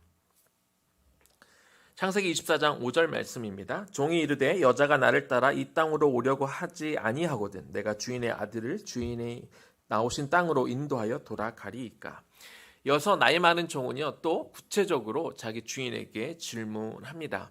창세기 24장 5절 말씀입니다. 종이 이르되 여자가 나를 따라 이 땅으로 오려고 하지 아니하거든 내가 주인의 아들을 주인이 나오신 땅으로 인도하여 돌아가리이까. 이어서 나이 많은 종은요, 또 구체적으로 자기 주인에게 질문합니다.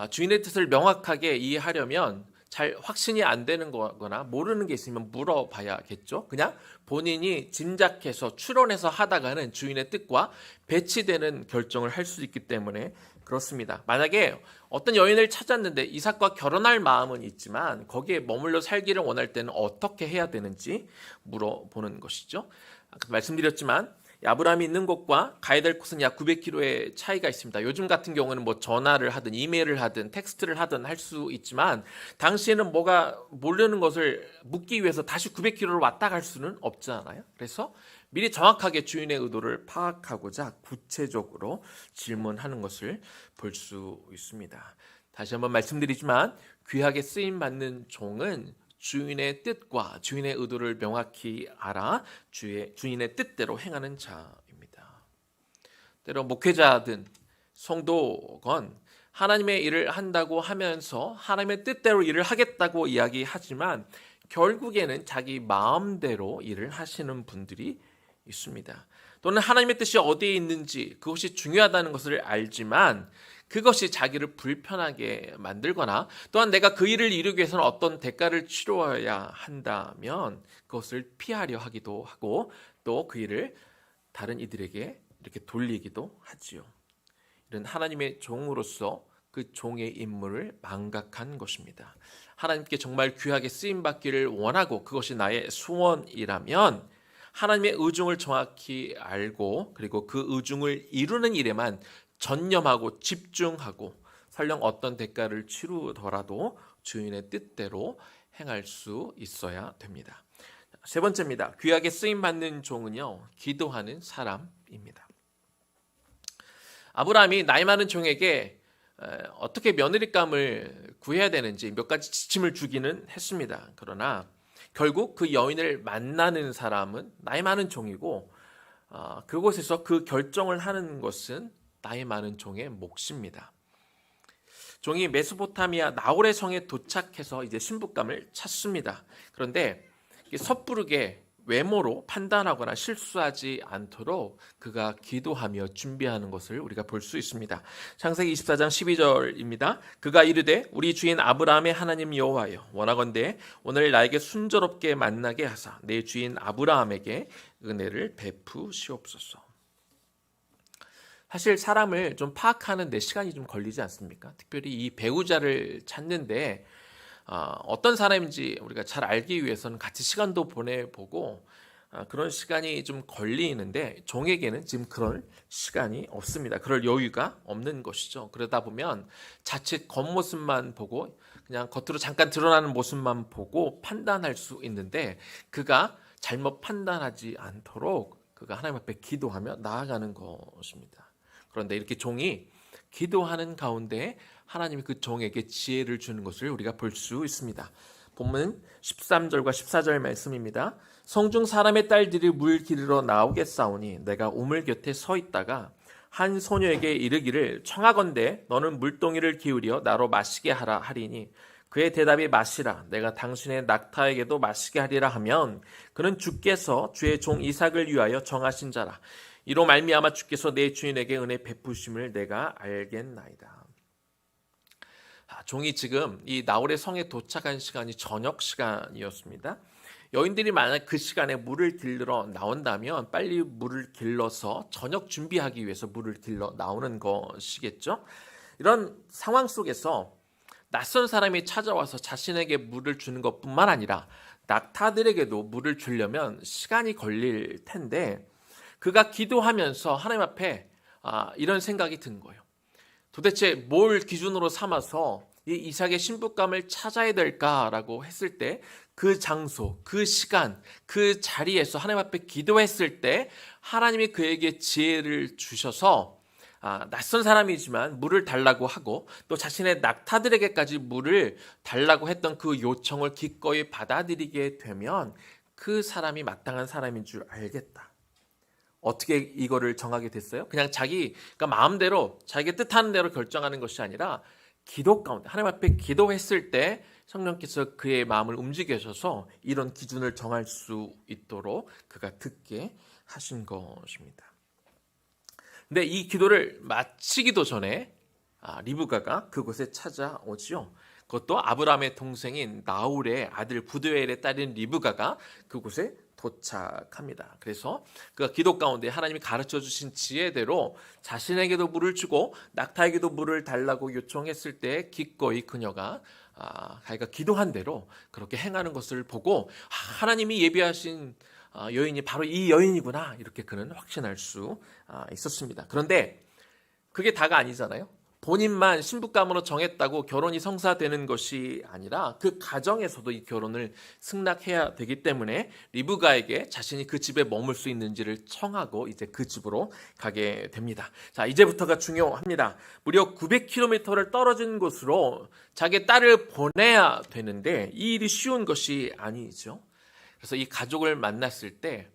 주인의 뜻을 명확하게 이해하려면 잘 확신이 안 되는 거거나 모르는 게 있으면 물어봐야겠죠. 그냥 본인이 짐작해서 추론해서 하다가는 주인의 뜻과 배치되는 결정을 할 수 있기 때문에 그렇습니다. 만약에 어떤 여인을 찾았는데 이삭과 결혼할 마음은 있지만 거기에 머물러 살기를 원할 때는 어떻게 해야 되는지 물어보는 것이죠. 아까 말씀드렸지만 아브라함이 있는 곳과 가야 될 곳은 약 900km의 차이가 있습니다. 요즘 같은 경우는 뭐 전화를 하든 이메일을 하든 텍스트를 하든 할 수 있지만 당시에는 뭐가 모르는 것을 묻기 위해서 다시 900km를 왔다 갈 수는 없잖아요. 그래서 미리 정확하게 주인의 의도를 파악하고자 구체적으로 질문하는 것을 볼 수 있습니다. 다시 한번 말씀드리지만 귀하게 쓰임받는 종은 주인의 뜻과 주인의 의도를 명확히 알아 주인의 뜻대로 행하는 자입니다. 때로 목회자든 성도건 하나님의 일을 한다고 하면서 하나님의 뜻대로 일을 하겠다고 이야기하지만 결국에는 자기 마음대로 일을 하시는 분들이 있습니다. 또는 하나님의 뜻이 어디에 있는지 그것이 중요하다는 것을 알지만 그것이 자기를 불편하게 만들거나 또한 내가 그 일을 이루기 위해서는 어떤 대가를 치러야 한다면 그것을 피하려 하기도 하고 또 그 일을 다른 이들에게 이렇게 돌리기도 하지요. 이런 하나님의 종으로서 그 종의 임무를 망각한 것입니다. 하나님께 정말 귀하게 쓰임 받기를 원하고 그것이 나의 소원이라면 하나님의 의중을 정확히 알고 그리고 그 의중을 이루는 일에만 전념하고 집중하고 설령 어떤 대가를 치르더라도 주인의 뜻대로 행할 수 있어야 됩니다. 세 번째입니다. 귀하게 쓰임 받는 종은요, 기도하는 사람입니다. 아브라함이 나이 많은 종에게 어떻게 며느리감을 구해야 되는지 몇 가지 지침을 주기는 했습니다. 그러나 결국 그 여인을 만나는 사람은 나이 많은 종이고 그곳에서 그 결정을 하는 것은 나이 많은 종의 몫입니다. 종이 메소포타미아 나홀의 성에 도착해서 이제 신부감을 찾습니다. 그런데 섣부르게 외모로 판단하거나 실수하지 않도록 그가 기도하며 준비하는 것을 우리가 볼 수 있습니다. 창세기 24장 12절입니다. 그가 이르되 우리 주인 아브라함의 하나님 여호와여 원하건대 오늘 나에게 순조롭게 만나게 하사 내 주인 아브라함에게 은혜를 베푸시옵소서. 사실 사람을 좀 파악하는 데 시간이 좀 걸리지 않습니까? 특별히 이 배우자를 찾는데 어떤 사람인지 우리가 잘 알기 위해서는 같이 시간도 보내보고 그런 시간이 좀 걸리는데 종에게는 지금 그럴 시간이 없습니다. 그럴 여유가 없는 것이죠. 그러다 보면 자칫 겉모습만 보고 그냥 겉으로 잠깐 드러나는 모습만 보고 판단할 수 있는데 그가 잘못 판단하지 않도록 그가 하나님 앞에 기도하며 나아가는 것입니다. 그런데 이렇게 종이 기도하는 가운데 하나님이 그 종에게 지혜를 주는 것을 우리가 볼 수 있습니다. 본문 13절과 14절 말씀입니다. 성중 사람의 딸들이 물 기르러 나오겠사오니 내가 우물 곁에 서 있다가 한 소녀에게 이르기를 청하건대 너는 물동이를 기울여 나로 마시게 하라 하리니 그의 대답이 마시라 내가 당신의 낙타에게도 마시게 하리라 하면 그는 주께서 주의 종 이삭을 위하여 정하신 자라 이로 말미암아 주께서 내 주인에게 은혜 베푸심을 내가 알겠나이다. 종이 지금 이 나홀의 성에 도착한 시간이 저녁 시간이었습니다. 여인들이 만약 그 시간에 물을 길러 나온다면 빨리 물을 길러서 저녁 준비하기 위해서 물을 길러 나오는 것이겠죠. 이런 상황 속에서 낯선 사람이 찾아와서 자신에게 물을 주는 것뿐만 아니라 낙타들에게도 물을 주려면 시간이 걸릴 텐데 그가 기도하면서 하나님 앞에 이런 생각이 든 거예요. 도대체 뭘 기준으로 삼아서 이 이삭의 신부감을 찾아야 될까라고 했을 때 그 장소, 그 시간, 그 자리에서 하나님 앞에 기도했을 때 하나님이 그에게 지혜를 주셔서 낯선 사람이지만 물을 달라고 하고 또 자신의 낙타들에게까지 물을 달라고 했던 그 요청을 기꺼이 받아들이게 되면 그 사람이 마땅한 사람인 줄 알겠다. 어떻게 이거를 정하게 됐어요? 그냥 자기가 마음대로 자기가 뜻하는 대로 결정하는 것이 아니라 기도 가운데 하나님 앞에 기도했을 때 성령께서 그의 마음을 움직이셔서 이런 기준을 정할 수 있도록 그가 듣게 하신 것입니다. 근데 이 기도를 마치기도 전에 리브가가 그곳에 찾아오지요. 그것도 아브라함의 동생인 나홀의 아들 부두엘의 딸인 리브가가 그곳에 도착합니다. 그래서 그가 기도 가운데 하나님이 가르쳐 주신 지혜대로 자신에게도 물을 주고 낙타에게도 물을 달라고 요청했을 때 기꺼이 그녀가 자기가 기도한 대로 그렇게 행하는 것을 보고 하나님이 예비하신 여인이 바로 이 여인이구나 이렇게 그는 확신할 수 있었습니다. 그런데 그게 다가 아니잖아요. 본인만 신부감으로 정했다고 결혼이 성사되는 것이 아니라 그 가정에서도 이 결혼을 승낙해야 되기 때문에 리브가에게 자신이 그 집에 머물 수 있는지를 청하고 이제 그 집으로 가게 됩니다. 자, 이제부터가 중요합니다. 무려 900km를 떨어진 곳으로 자기 딸을 보내야 되는데 이 일이 쉬운 것이 아니죠. 그래서 이 가족을 만났을 때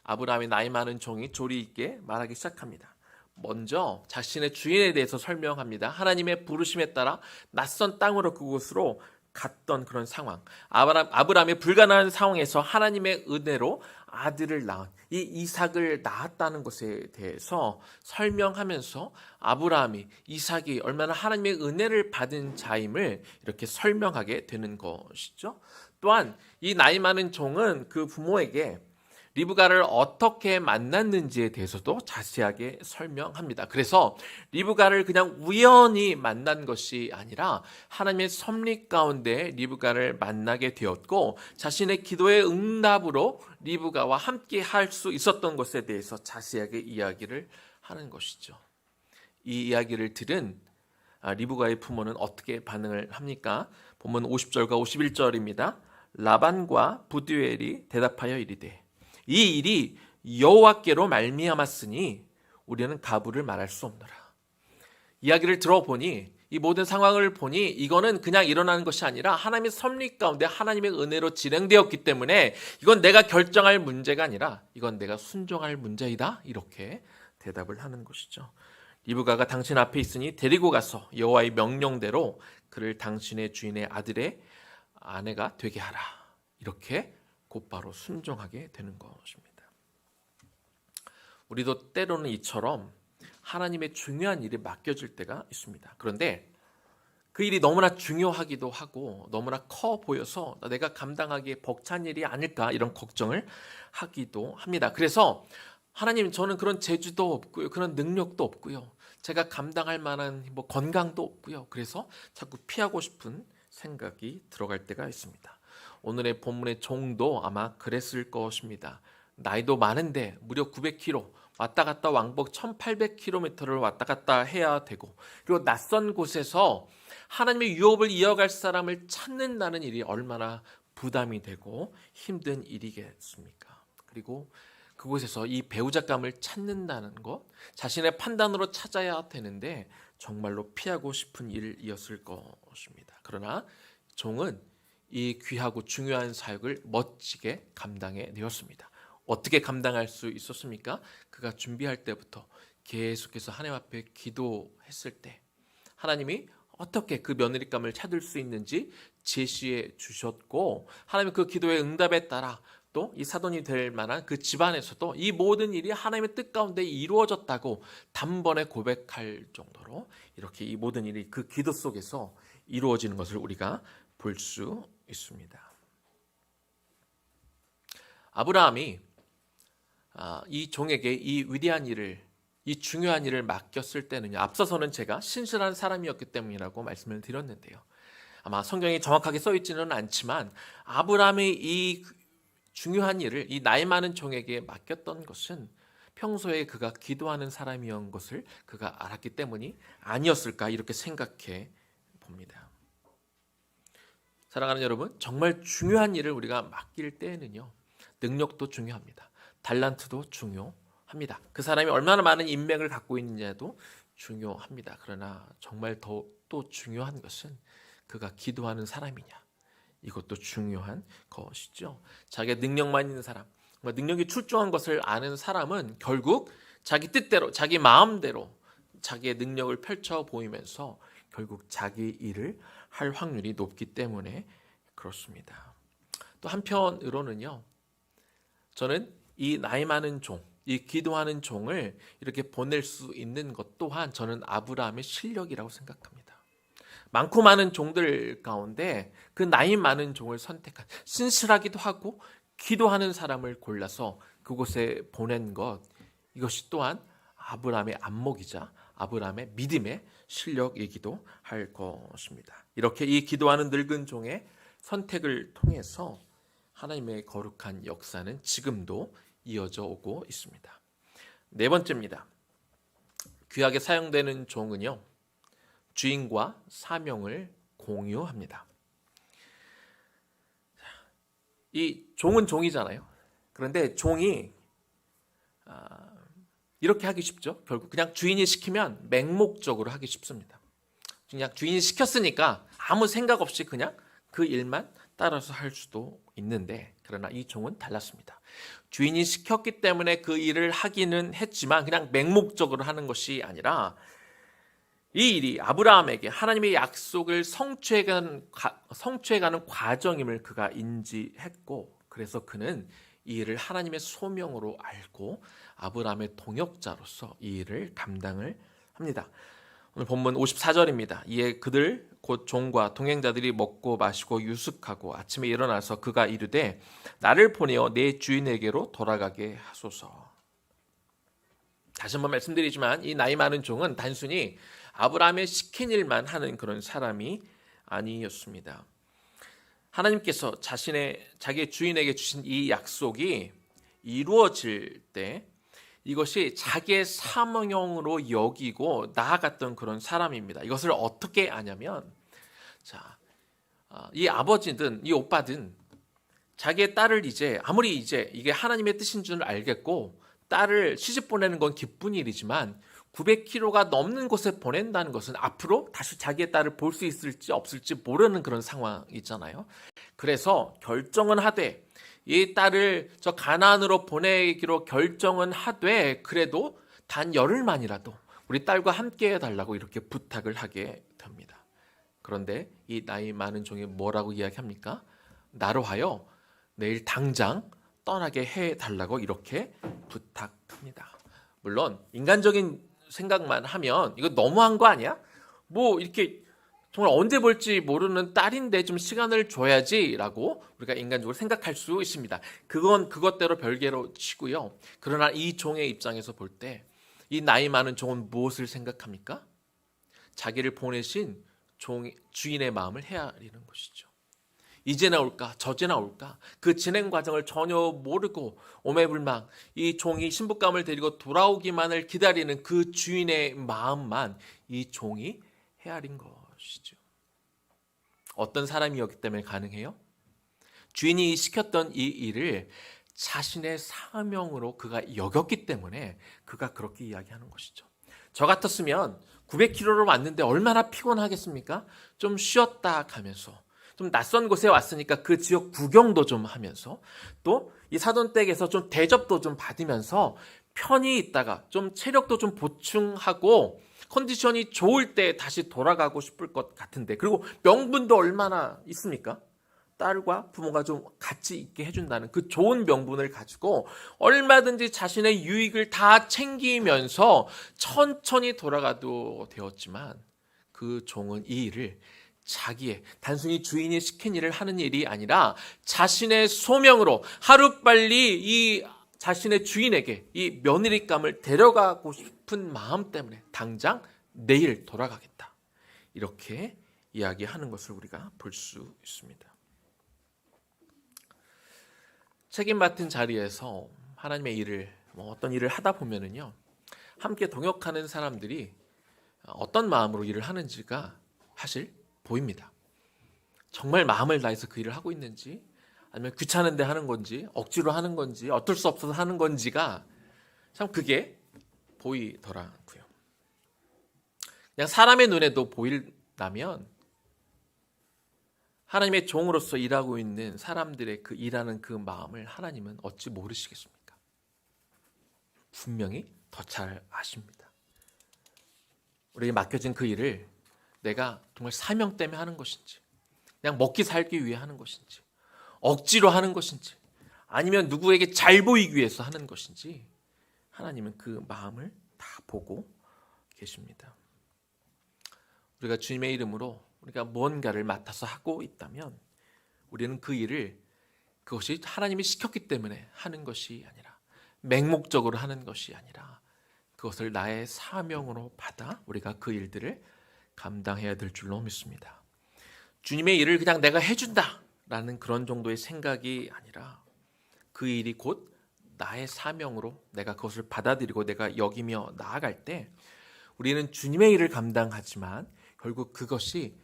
아브라함의 나이 많은 종이 조리 있게 말하기 시작합니다. 먼저 자신의 주인에 대해서 설명합니다. 하나님의 부르심에 따라 낯선 땅으로 그곳으로 갔던 그런 상황. 아브라함의 불가능한 상황에서 하나님의 은혜로 아들을 낳은 이 이삭을 낳았다는 것에 대해서 설명하면서 아브라함이 이삭이 얼마나 하나님의 은혜를 받은 자임을 이렇게 설명하게 되는 것이죠. 또한 이 나이 많은 종은 그 부모에게 리브가를 어떻게 만났는지에 대해서도 자세하게 설명합니다. 그래서 리브가를 그냥 우연히 만난 것이 아니라 하나님의 섭리 가운데 리브가를 만나게 되었고 자신의 기도의 응답으로 리브가와 함께 할 수 있었던 것에 대해서 자세하게 이야기를 하는 것이죠. 이 이야기를 들은 리브가의 부모는 어떻게 반응을 합니까? 본문 50절과 51절입니다. 라반과 부두엘이 대답하여 이르되 이 일이 여호와께로 말미암았으니 우리는 가부를 말할 수 없노라. 이야기를 들어보니 이 모든 상황을 보니 이거는 그냥 일어나는 것이 아니라 하나님의 섭리 가운데 하나님의 은혜로 진행되었기 때문에 이건 내가 결정할 문제가 아니라 이건 내가 순종할 문제이다. 이렇게 대답을 하는 것이죠. 리브가가 당신 앞에 있으니 데리고 가서 여호와의 명령대로 그를 당신의 주인의 아들의 아내가 되게 하라. 이렇게 곧바로 순종하게 되는 것입니다. 우리도 때로는 이처럼 하나님의 중요한 일이 맡겨질 때가 있습니다. 그런데 그 일이 너무나 중요하기도 하고 너무나 커 보여서 내가 감당하기에 벅찬 일이 아닐까 이런 걱정을 하기도 합니다. 그래서 하나님, 저는 그런 재주도 없고요, 그런 능력도 없고요, 제가 감당할 만한 건강도 없고요. 그래서 자꾸 피하고 싶은 생각이 들어갈 때가 있습니다. 오늘의 본문의 종도 아마 그랬을 것입니다. 나이도 많은데 무려 900km 왔다 갔다 왕복 1800km를 왔다 갔다 해야 되고 그리고 낯선 곳에서 하나님의 유업을 이어갈 사람을 찾는다는 일이 얼마나 부담이 되고 힘든 일이겠습니까? 그리고 그곳에서 이 배우자감을 찾는다는 것, 자신의 판단으로 찾아야 되는데 정말로 피하고 싶은 일이었을 것입니다. 그러나 종은 이 귀하고 중요한 사역을 멋지게 감당해 내었습니다. 어떻게 감당할 수 있었습니까? 그가 준비할 때부터 계속해서 하나님 앞에 기도했을 때 하나님이 어떻게 그 며느리감을 찾을 수 있는지 제시해 주셨고 하나님의 그 기도의 응답에 따라 또 이 사돈이 될 만한 그 집안에서도 이 모든 일이 하나님의 뜻 가운데 이루어졌다고 단번에 고백할 정도로 이렇게 이 모든 일이 그 기도 속에서 이루어지는 것을 우리가 볼 수 있습니다. 아브라함이 이 종에게 이 위대한 일을, 이 중요한 일을 맡겼을 때는요, 앞서서는 제가 신실한 사람이었기 때문이라고 말씀을 드렸는데요, 아마 성경이 정확하게 써 있지는 않지만 아브라함의 이 중요한 일을 이 나이 많은 종에게 맡겼던 것은 평소에 그가 기도하는 사람이었던 것을 그가 알았기 때문이 아니었을까 이렇게 생각해 봅니다. 사랑하는 여러분, 정말 중요한 일을 우리가 맡길 때에는요, 능력도 중요합니다. 달란트도 중요합니다. 그 사람이 얼마나 많은 인맥을 갖고 있느냐도 중요합니다. 그러나 정말 더 또 중요한 것은 그가 기도하는 사람이냐, 이것도 중요한 것이죠. 자기의 능력만 있는 사람, 능력이 출중한 것을 아는 사람은 결국 자기 뜻대로, 자기 마음대로 자기의 능력을 펼쳐 보이면서 결국 자기 일을 할 확률이 높기 때문에 그렇습니다. 또 한편으로는요, 저는 이 나이 많은 종, 이 기도하는 종을 이렇게 보낼 수 있는 것 또한 저는 아브라함의 실력이라고 생각합니다. 많고 많은 종들 가운데 그 나이 많은 종을 선택한, 신실하기도 하고 기도하는 사람을 골라서 그곳에 보낸 것, 이것이 또한 아브라함의 안목이자 아브라함의 믿음의 실력이기도 할 것입니다. 이렇게 이 기도하는 늙은 종의 선택을 통해서 하나님의 거룩한 역사는 지금도 이어져 오고 있습니다. 네 번째입니다. 귀하게 사용되는 종은요, 주인과 사명을 공유합니다. 이 종은 종이잖아요. 그런데 종이 이렇게 하기 쉽죠. 결국 그냥 주인이 시키면 맹목적으로 하기 쉽습니다. 그냥 주인이 시켰으니까 아무 생각 없이 그냥 그 일만 따라서 할 수도 있는데, 그러나 이 종은 달랐습니다. 주인이 시켰기 때문에 그 일을 하기는 했지만 그냥 맹목적으로 하는 것이 아니라 이 일이 아브라함에게 하나님의 약속을 성취해가는 과정임을 그가 인지했고, 그래서 그는 이 일을 하나님의 소명으로 알고 아브라함의 동역자로서 이 일을 감당을 합니다. 오늘 본문 54절입니다. 이에 그들 곧 종과 동행자들이 먹고 마시고 유숙하고 아침에 일어나서 그가 이르되 나를 보내어 내 주인에게로 돌아가게 하소서. 다시 한번 말씀드리지만 이 나이 많은 종은 단순히 아브라함의 시킨 일만 하는 그런 사람이 아니었습니다. 하나님께서 자기의 주인에게 주신 이 약속이 이루어질 때 이것이 자기의 사명으로 여기고 나아갔던 그런 사람입니다. 이것을 어떻게 아냐면, 이 아버지든 이 오빠든 자기의 딸을 아무리 이게 하나님의 뜻인 줄 알겠고 딸을 시집 보내는 건 기쁜 일이지만 900km가 넘는 곳에 보낸다는 것은 앞으로 다시 자기의 딸을 볼 수 있을지 없을지 모르는 그런 상황이잖아요. 그래서 결정은 하되 이 딸을 저 가나안으로 보내기로 결정은 하되 그래도 단 열흘만이라도 우리 딸과 함께 해달라고 이렇게 부탁을 하게 됩니다. 그런데 이 나이 많은 종이 뭐라고 이야기합니까? 나로 하여 내일 당장 떠나게 해달라고 이렇게 부탁합니다. 물론 인간적인 생각만 하면 이거 너무한 거 아니야? 뭐 이렇게 정말 언제 볼지 모르는 딸인데 좀 시간을 줘야지라고 우리가 인간적으로 생각할 수 있습니다. 그건 그것대로 별개로 치고요. 그러나 이 종의 입장에서 볼 때 이 나이 많은 종은 무엇을 생각합니까? 자기를 보내신 주인의 마음을 헤아리는 것이죠. 이제나 올까 저제나 올까 그 진행 과정을 전혀 모르고 오매불망 이 종이 신부감을 데리고 돌아오기만을 기다리는 그 주인의 마음만 이 종이 헤아린 것이죠. 어떤 사람이었기 때문에 가능해요? 주인이 시켰던 이 일을 자신의 사명으로 그가 여겼기 때문에 그가 그렇게 이야기하는 것이죠. 저 같았으면 900km로 왔는데 얼마나 피곤하겠습니까? 좀 쉬었다 가면서 좀 낯선 곳에 왔으니까 그 지역 구경도 좀 하면서 또 이 사돈댁에서 좀 대접도 좀 받으면서 편히 있다가 좀 체력도 좀 보충하고 컨디션이 좋을 때 다시 돌아가고 싶을 것 같은데, 그리고 명분도 얼마나 있습니까? 딸과 부모가 좀 같이 있게 해준다는 그 좋은 명분을 가지고 얼마든지 자신의 유익을 다 챙기면서 천천히 돌아가도 되었지만 그 종은 이 일을 자기의 단순히 주인이 시킨 일을 하는 일이 아니라 자신의 소명으로 하루빨리 이 자신의 주인에게 이 며느리감을 데려가고 싶은 마음 때문에 당장 내일 돌아가겠다, 이렇게 이야기하는 것을 우리가 볼 수 있습니다. 책임 맡은 자리에서 하나님의 일을 어떤 일을 하다 보면은요, 함께 동역하는 사람들이 어떤 마음으로 일을 하는지가 사실 보입니다. 정말 마음을 다해서 그 일을 하고 있는지, 아니면 귀찮은데 하는 건지, 억지로 하는 건지, 어쩔 수 없어서 하는 건지가 참 그게 보이더라고요. 그냥 사람의 눈에도 보인다면 하나님의 종으로서 일하고 있는 사람들의 그 일하는 그 마음을 하나님은 어찌 모르시겠습니까? 분명히 더 잘 아십니다. 우리에게 맡겨진 그 일을 내가 정말 사명 때문에 하는 것인지, 그냥 먹기 살기 위해 하는 것인지, 억지로 하는 것인지, 아니면 누구에게 잘 보이기 위해서 하는 것인지 하나님은 그 마음을 다 보고 계십니다. 우리가 주님의 이름으로 우리가 뭔가를 맡아서 하고 있다면 우리는 그 일을 그것이 하나님이 시켰기 때문에 하는 것이 아니라, 맹목적으로 하는 것이 아니라 그것을 나의 사명으로 받아 우리가 그 일들을 감당해야 될 줄로 믿습니다. 주님의 일을 그냥 내가 해준다라는 그런 정도의 생각이 아니라 그 일이 곧 나의 사명으로 내가 그것을 받아들이고 내가 여기며 나아갈 때 우리는 주님의 일을 감당하지만 결국 그것이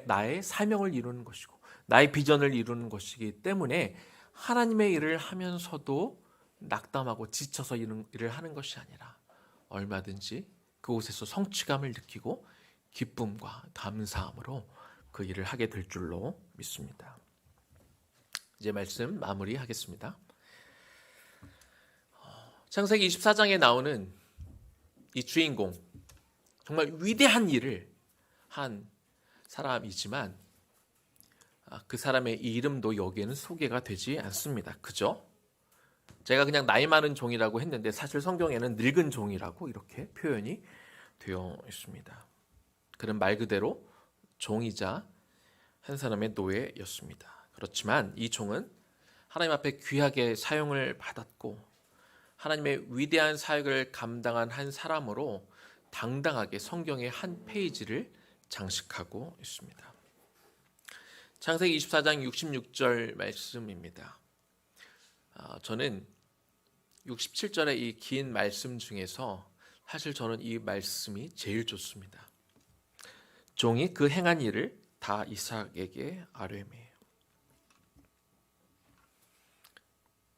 나의 사명을 이루는 것이고 나의 비전을 이루는 것이기 때문에 하나님의 일을 하면서도 낙담하고 지쳐서 일을 하는 것이 아니라 얼마든지 그곳에서 성취감을 느끼고 기쁨과 감사함으로 그 일을 하게 될 줄로 믿습니다. 이제 말씀 마무리하겠습니다. 창세기 24장에 나오는 이 주인공, 정말 위대한 일을 한 사람이지만 그 사람의 이름도 여기에는 소개가 되지 않습니다. 그죠? 제가 그냥 나이 많은 종이라고 했는데 사실 성경에는 늙은 종이라고 이렇게 표현이 되어 있습니다. 그는 말 그대로 종이자 한 사람의 노예였습니다. 그렇지만 이 종은 하나님 앞에 귀하게 사용을 받았고 하나님의 위대한 사역을 감당한 한 사람으로 당당하게 성경의 한 페이지를 장식하고 있습니다. 창세기 24장 66절 말씀입니다. 저는 67절의 이 긴 말씀 중에서 사실 저는 이 말씀이 제일 좋습니다. 종이 그 행한 일을 다 이삭에게 아뢰매.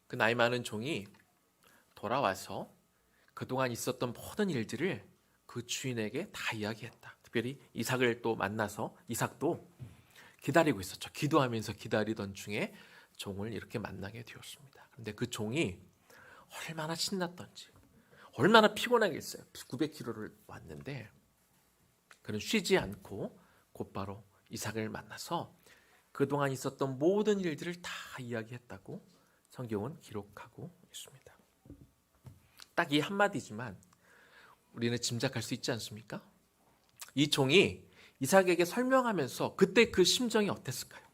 그 나이 많은 종이 돌아와서 그동안 있었던 모든 일들을 그 주인에게 다 이야기했다. 특별히 이삭을 또 만나서 이삭도 기다리고 있었죠. 기도하면서 기다리던 중에 종을 이렇게 만나게 되었습니다. 그런데 그 종이 얼마나 신났던지 얼마나 피곤하겠어요. 900km를 왔는데 그는 쉬지 않고 곧바로 이삭을 만나서 그동안 있었던 모든 일들을 다 이야기했다고 성경은 기록하고 있습니다. 딱 이 한마디지만 우리는 짐작할 수 있지 않습니까? 이 종이 이삭에게 설명하면서 그때 그 심정이 어땠을까요?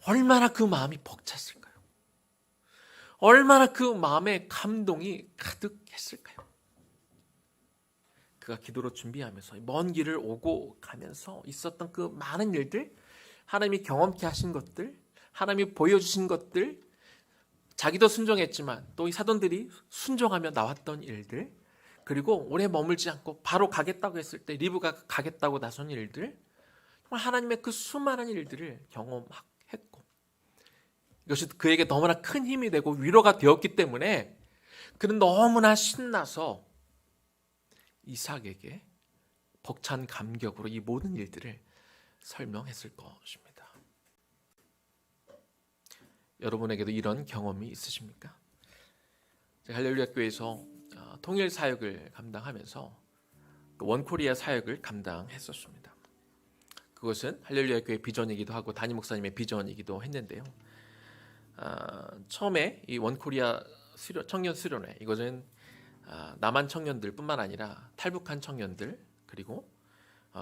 얼마나 그 마음이 벅찼을까요? 얼마나 그 마음에 감동이 가득했을까요? 그가 기도로 준비하면서 먼 길을 오고 가면서 있었던 그 많은 일들, 하나님이 경험케 하신 것들, 하나님이 보여주신 것들, 자기도 순종했지만 또 이 사돈들이 순종하며 나왔던 일들, 그리고 오래 머물지 않고 바로 가겠다고 했을 때 리브가 가겠다고 나선 일들, 정말 하나님의 그 수많은 일들을 경험했고 이것이 그에게 너무나 큰 힘이 되고 위로가 되었기 때문에 그는 너무나 신나서 이삭에게 벅찬 감격으로 이 모든 일들을 설명했을 것입니다. 여러분에게도 이런 경험이 있으십니까? 제가 할렐루야 교회에서 통일 사역을 감당하면서 원코리아 사역을 감당했었습니다. 그것은 할렐루야 교회 비전이기도 하고 담임 목사님의 비전이기도 했는데요. 처음에 이 원코리아 청년 수련회, 이것은 남한 청년들뿐만 아니라 탈북한 청년들, 그리고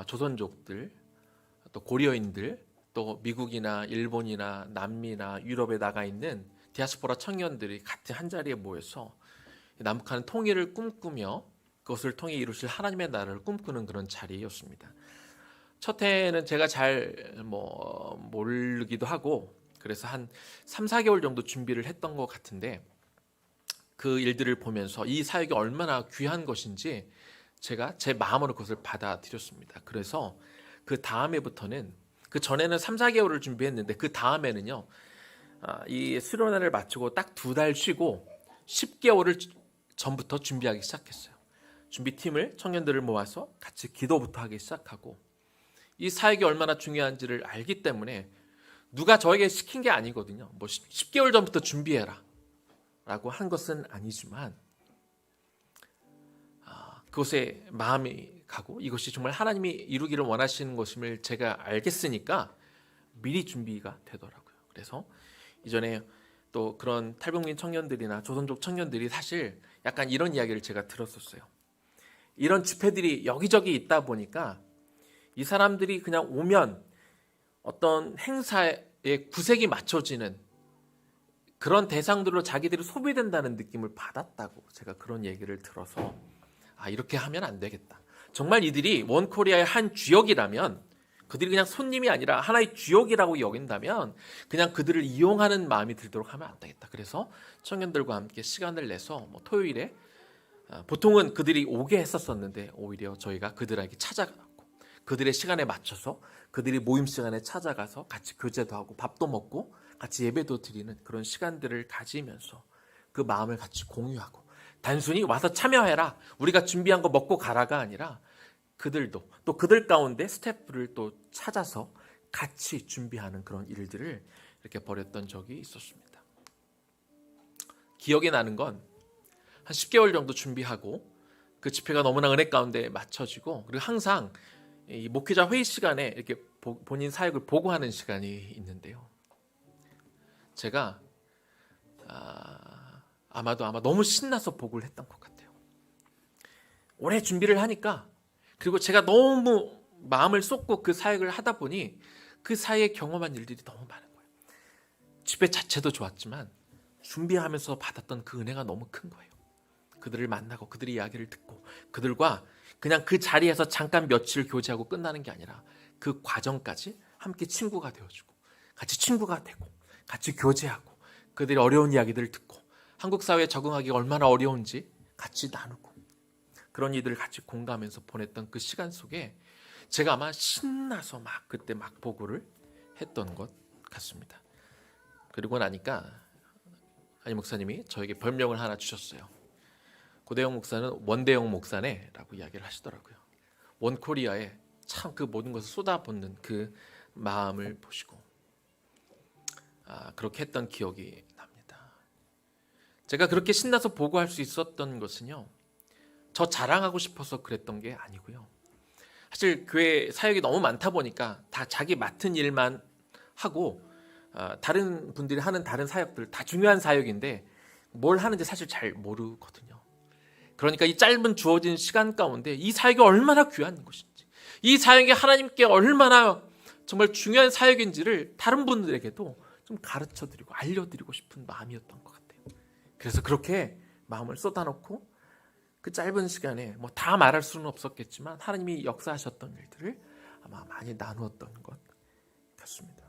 조선족들, 또 고려인들, 또 미국이나 일본이나 남미나 유럽에 나가 있는 디아스포라 청년들이 같이 한 자리에 모여서 남북한 통일을 꿈꾸며 그것을 통해 이루실 하나님의 나라를 꿈꾸는 그런 자리였습니다. 첫 해는 제가 잘 모르기도 하고 그래서 한 3, 4개월 정도 준비를 했던 것 같은데 그 일들을 보면서 이 사역이 얼마나 귀한 것인지 제가 제 마음으로 그것을 받아들였습니다. 그래서 그 다음에부터는 그 전에는 3, 4개월을 준비했는데 그 다음에는요, 이 수련회를 마치고 딱 2달 쉬고 10개월을 전부터 준비하기 시작했어요. 준비팀을 청년들을 모아서 같이 기도부터 하기 시작하고 이 사역이 얼마나 중요한지를 알기 때문에 누가 저에게 시킨 게 아니거든요. 10개월 전부터 준비해라 라고 한 것은 아니지만 그것에 마음이 가고 이것이 정말 하나님이 이루기를 원하시는 것임을 제가 알겠으니까 미리 준비가 되더라고요. 그래서 이전에 또 그런 탈북민 청년들이나 조선족 청년들이 사실 약간 이런 이야기를 제가 들었었어요. 이런 집회들이 여기저기 있다 보니까 이 사람들이 그냥 오면 어떤 행사에 구색이 맞춰지는 그런 대상들로 자기들이 소비된다는 느낌을 받았다고 제가 그런 얘기를 들어서 이렇게 하면 안 되겠다. 정말 이들이 원코리아의 한 주역이라면 그들이 그냥 손님이 아니라 하나의 주역이라고 여긴다면 그냥 그들을 이용하는 마음이 들도록 하면 안 되겠다. 그래서 청년들과 함께 시간을 내서 토요일에 보통은 그들이 오게 했었었는데 오히려 저희가 그들에게 찾아가고 그들의 시간에 맞춰서 그들이 모임 시간에 찾아가서 같이 교제도 하고 밥도 먹고 같이 예배도 드리는 그런 시간들을 가지면서 그 마음을 같이 공유하고 단순히 와서 참여해라, 우리가 준비한 거 먹고 가라가 아니라 그들도 또 그들 가운데 스태프를 또 찾아서 같이 준비하는 그런 일들을 이렇게 벌였던 적이 있었습니다. 기억에 나는 건 한 10개월 정도 준비하고 그 집회가 너무나 은혜 가운데 맞춰지고 그리고 항상 이 목회자 회의 시간에 이렇게 본인 사역을 보고하는 시간이 있는데요. 제가 아마 너무 신나서 보고를 했던 것 같아요. 오래 준비를 하니까, 그리고 제가 너무 마음을 쏟고 그 사역을 하다 보니 그 사이에 경험한 일들이 너무 많은 거예요. 집회 자체도 좋았지만 준비하면서 받았던 그 은혜가 너무 큰 거예요. 그들을 만나고 그들의 이야기를 듣고 그들과 그냥 그 자리에서 잠깐 며칠 교제하고 끝나는 게 아니라 그 과정까지 함께 친구가 되어주고 같이 친구가 되고 같이 교제하고 그들의 어려운 이야기들을 듣고 한국 사회에 적응하기가 얼마나 어려운지 같이 나누고 그런 이들을 같이 공감하면서 보냈던 그 시간 속에 제가 아마 신나서 막 그때 막 보고를 했던 것 같습니다. 그리고 나니까 안희 목사님이 저에게 별명을 하나 주셨어요. 고대영 목사는 원대영 목사네라고 이야기를 하시더라고요. 원코리아에 참 그 모든 것을 쏟아붓는 그 마음을 보시고 그렇게 했던 기억이 납니다. 제가 그렇게 신나서 보고할 수 있었던 것은요, 저 자랑하고 싶어서 그랬던 게 아니고요. 사실 교회 사역이 너무 많다 보니까 다 자기 맡은 일만 하고 다른 분들이 하는 다른 사역들 다 중요한 사역인데 뭘 하는지 사실 잘 모르거든요. 그러니까 이 짧은 주어진 시간 가운데 이 사역이 얼마나 귀한 것인지, 이 사역이 하나님께 얼마나 정말 중요한 사역인지를 다른 분들에게도 좀 가르쳐드리고 알려드리고 싶은 마음이었던 것 같아요. 그래서 그렇게 마음을 쏟아놓고 그 짧은 시간에 뭐 다 말할 수는 없었겠지만 하나님이 역사하셨던 일들을 아마 많이 나누었던 것 같습니다.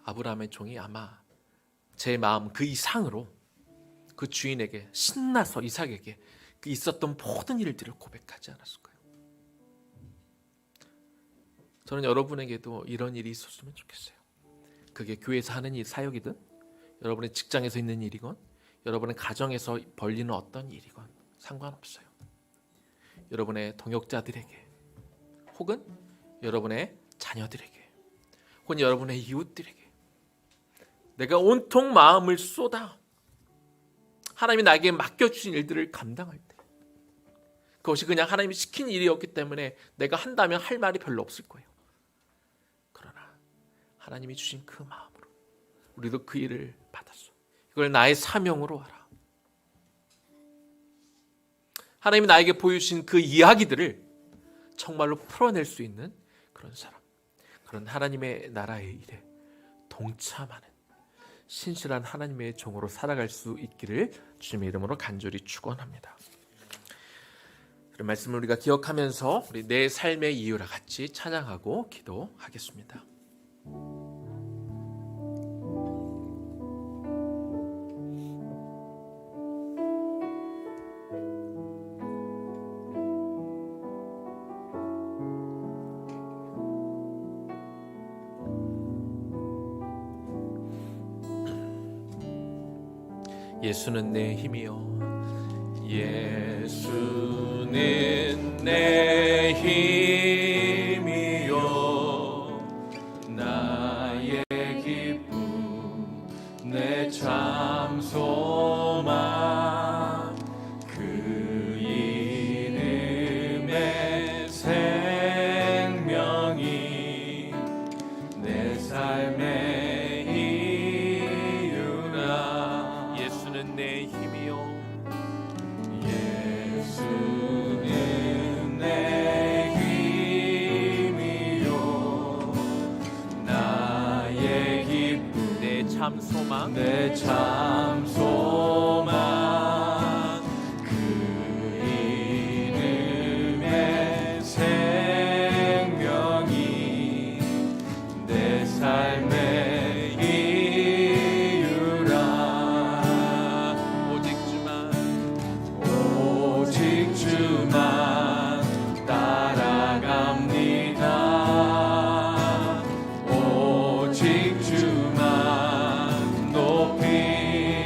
아브라함의 종이 아마 제 마음 그 이상으로 그 주인에게 신나서 이삭에게 그 있었던 모든 일들을 고백하지 않았을까요? 저는 여러분에게도 이런 일이 있었으면 좋겠어요. 그게 교회에서 하는 일 사역이든 여러분의 직장에서 있는 일이건 여러분의 가정에서 벌리는 어떤 일이건 상관없어요. 여러분의 동역자들에게 혹은 여러분의 자녀들에게 혹은 여러분의 이웃들에게 내가 온통 마음을 쏟아 하나님이 나에게 맡겨주신 일들을 감당할 때 그것이 그냥 하나님이 시킨 일이었기 때문에 내가 한다면 할 말이 별로 없을 거예요. 그러나 하나님이 주신 그 마음으로 우리도 그 일을 받았어. 이걸 나의 사명으로 하라. 하나님이 나에게 보여주신 그 이야기들을 정말로 풀어낼 수 있는 그런 사람, 그런 하나님의 나라의 일에 동참하는 신실한 하나님의 종으로 살아갈 수 있기를 주님의 이름으로 간절히 축원합니다. 그런 말씀을 우리가 기억하면서 우리 내 삶의 이유라 같이 찬양하고 기도하겠습니다. 예수는 내 힘이요 예수는 내 힘이요 나의 기쁨 내 참 소망 그 이름의 생명이 내 삶의 이유라. 예수는 내 힘이요 예수는 내 힘이요 나의 기쁨 내 참 소망 내 참 소망 그 이름의 생명이 내 삶의 이유라. 오직 주만 따라갑니다. 오직 주만 높이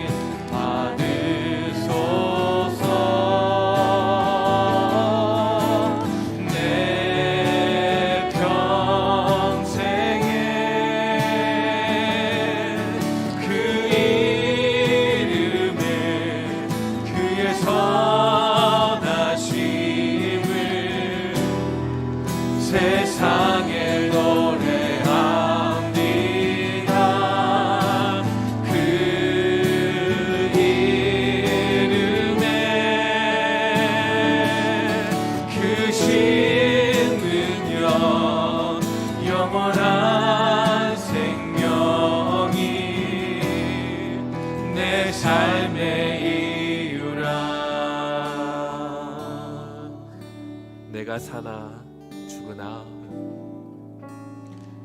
내가 사나 죽으나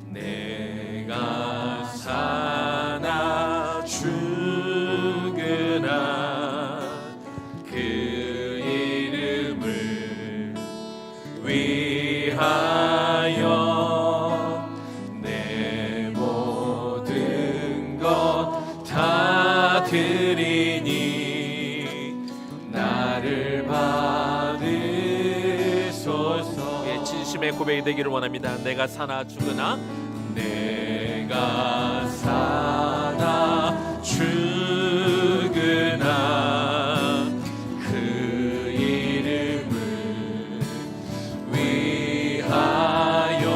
내가 사나 죽으나 그 이름을 위하여 내 모든 것 다 드리니 나를 받으소서. 예, 진심의 고백이 되기를 원합니다. 내가 사나 죽으나 내가 사나 죽으나 그 이름을 위하여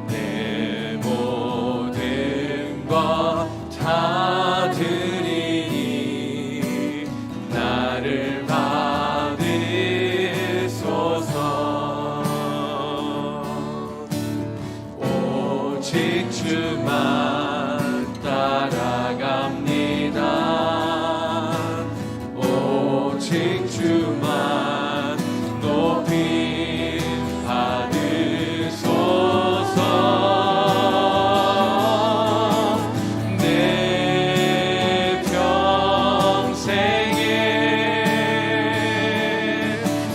내 모든 것 다 드리니 나를 받으소서. 오직 주만 따라갑니다. 오직 주만 높이 받으소서. 내 평생에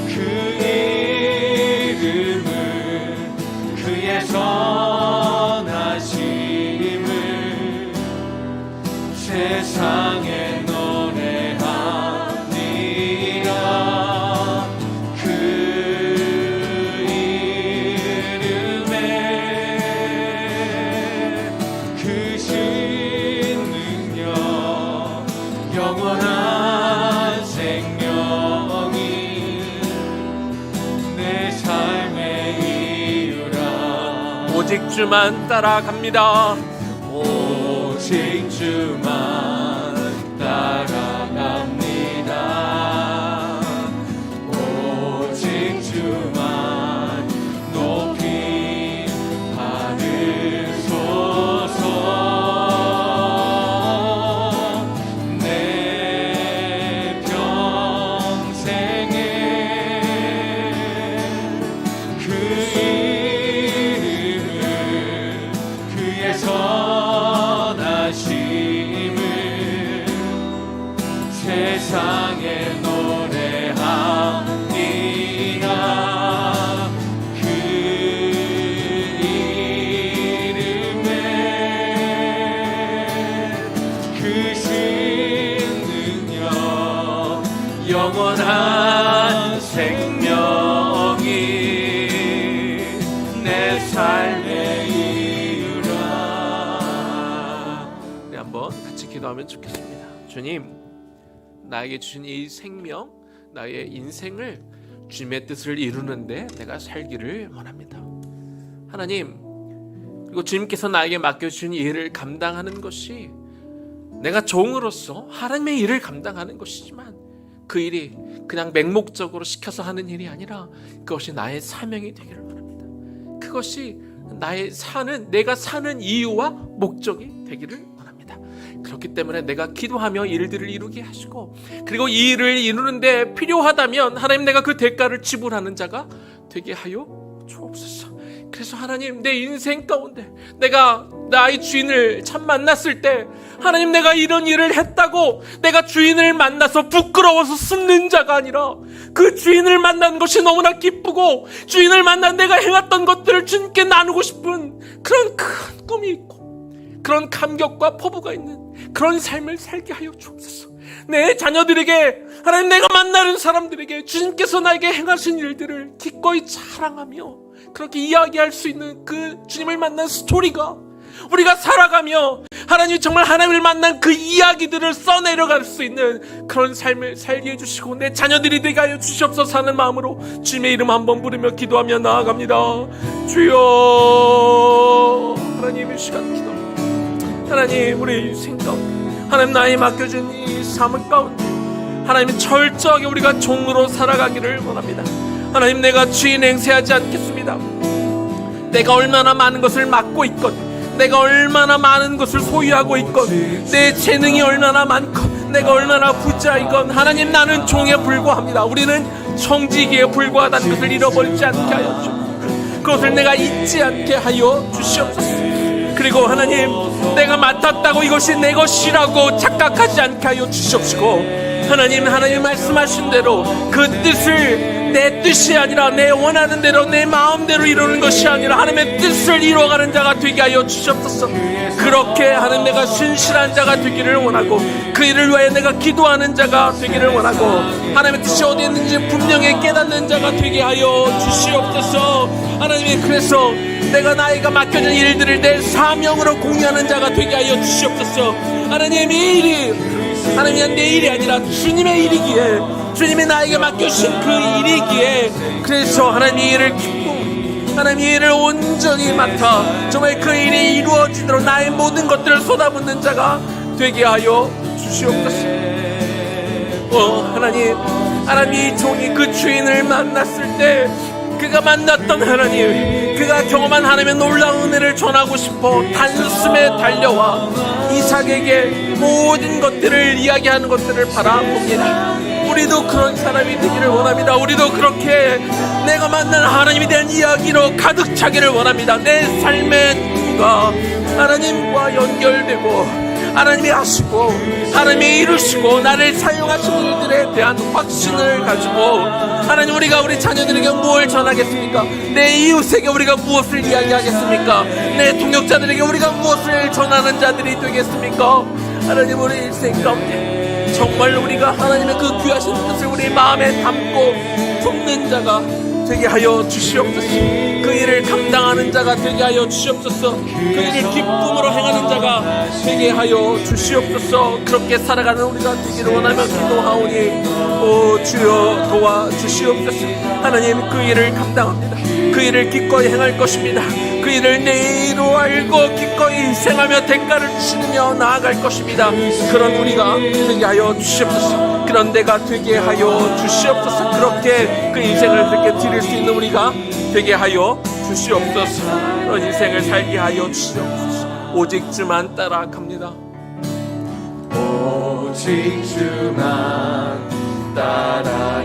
그 이름을 그의 선하심을 세상에 노래하니라. 그 이름에 그 신능력 영원한 생명이 내 삶의 이유라. 오직 주만 따라갑니다. 오직 주만 따라갑니다. 오직 주만 높이 받으소서. 내 평생에 그 이름을 그의 선하심을 세상에 노래하니라. 그 이름에 그 신능력 영원한 생명이 내 삶의 이유라. 우리 한번 같이 기도하면 좋겠습니다. 주님, 나에게 주신 이 생명, 나의 인생을 주님의 뜻을 이루는데 내가 살기를 원합니다. 하나님, 그리고 주님께서 나에게 맡겨주신 이 일을 감당하는 것이 내가 종으로서 하나님의 일을 감당하는 것이지만 그 일이 그냥 맹목적으로 시켜서 하는 일이 아니라 그것이 나의 사명이 되기를 원합니다. 그것이 내가 사는 이유와 목적이 되기를 원합니다. 그렇기 때문에 내가 기도하며 일들을 이루게 하시고, 그리고 이 일을 이루는데 필요하다면 하나님, 내가 그 대가를 지불하는 자가 되게 하여 주옵소서. 그래서 하나님, 내 인생 가운데 내가 나의 주인을 참 만났을 때, 하나님, 내가 이런 일을 했다고 내가 주인을 만나서 부끄러워서 숨는 자가 아니라 그 주인을 만난 것이 너무나 기쁘고, 주인을 만난 내가 행했던 것들을 주님께 나누고 싶은 그런 큰 꿈이 있고, 그런 감격과 포부가 있는 그런 삶을 살게 하여 주옵소서. 내 자녀들에게, 하나님, 내가 만나는 사람들에게 주님께서 나에게 행하신 일들을 기꺼이 자랑하며 그렇게 이야기할 수 있는 그 주님을 만난 스토리가 우리가 살아가며 하나님, 정말 하나님을 만난 그 이야기들을 써내려갈 수 있는 그런 삶을 살게 해주시고 내 자녀들이 되게 하여 주시옵소서 하는 마음으로 주님의 이름 한번 부르며 기도하며 나아갑니다. 주여, 하나님, 이 시간 기도합니다. 하나님, 우리 인생 가운데 하나님, 나의 맡겨준 이 삶 가운데 하나님, 철저하게 우리가 종으로 살아가기를 원합니다. 하나님, 내가 주인 행세하지 않겠습니다. 내가 얼마나 많은 것을 맡고 있건, 내가 얼마나 많은 것을 소유하고 있건, 내 재능이 얼마나 많건, 내가 얼마나 부자이건, 하나님, 나는 종에 불과합니다. 우리는 청지기에 불과하다는 것을 잃어버리지 않게 하여 주옵소서. 그것을 내가 잊지 않게 하여 주시옵소서. 그리고 하나님, 내가 맡았다고 이것이 내 것이라고 착각하지 않게 하여 주시옵시고, 하나님 말씀하신 대로 그 뜻을 내 뜻이 아니라 내 원하는 대로 내 마음대로 이루는 것이 아니라 하나님의 뜻을 이루어가는 자가 되게 하여 주시옵소서. 그렇게 하나님, 내가 신실한 자가 되기를 원하고 그 일을 위하여 내가 기도하는 자가 되기를 원하고 하나님의 뜻이 어디 있는지 분명히 깨닫는 자가 되게 하여 주시옵소서. 하나님이 그래서 내가 나에게 맡겨진 일들을 내 사명으로 공유하는 자가 되게 하여 주시옵소서. 하나님, 이 일이 하나님이 내 일이 아니라 주님의 일이기에, 주님이 나에게 맡겨주신 그 일이기에, 그래서 하나님 이 일을 하나님 이 일을 온전히 맡아 정말 그 일이 이루어지도록 나의 모든 것들을 쏟아붓는 자가 되게 하여 주시옵소서. 하나님 이 종이 그 주인을 만났을 때 그가 만났던 하나님, 그가 경험한 하나님의 놀라운 은혜를 전하고 싶어 단숨에 달려와 이삭에게 모든 것들을 이야기하는 것들을 바라봅니다. 우리도 그런 사람이 되기를 원합니다. 우리도 그렇게 내가 만난 하나님에 대한 이야기로 가득 차기를 원합니다. 내 삶의 누가 하나님과 연결되고 하나님이 하시고 하나님이 이루시고 나를 사용하신 일들에 대한 확신을 가지고 하나님, 우리가 우리 자녀들에게 무엇을 전하겠습니까? 내 이웃에게 우리가 무엇을 이야기하겠습니까? 내 동역자들에게 우리가 무엇을 전하는 자들이 되겠습니까? 하나님, 우리 일생 가운데 정말 우리가 하나님의 그 귀하신 뜻을 우리 마음에 담고 품는 자가 되게 하여 주시옵소서. 그 일을 감당하는 자가 되게 하여 주시옵소서. 그 일을 기쁨으로 행하는 자가 되게 하여 주시옵소서. 그렇게 살아가는 우리가 되기를 원하며 기도하오니 오 주여 도와주시옵소서. 하나님, 그 일을 감당합니다. 그 일을 기꺼이 행할 것입니다. 그 일을 내 일로 알고 기꺼이 희생하며 대가를 치르며 나아갈 것입니다. 그런 우리가 되게 하여 주시옵소서. 그런 데가 되게 하여 주시옵소서. 그렇게 그 인생을 그렇게 드릴 수 있는 우리가 되게 하여 주시옵소서. 그런 인생을 살게 하여 주시옵소서. 오직 주만 따라갑니다. 오직 주만 따라갑니다.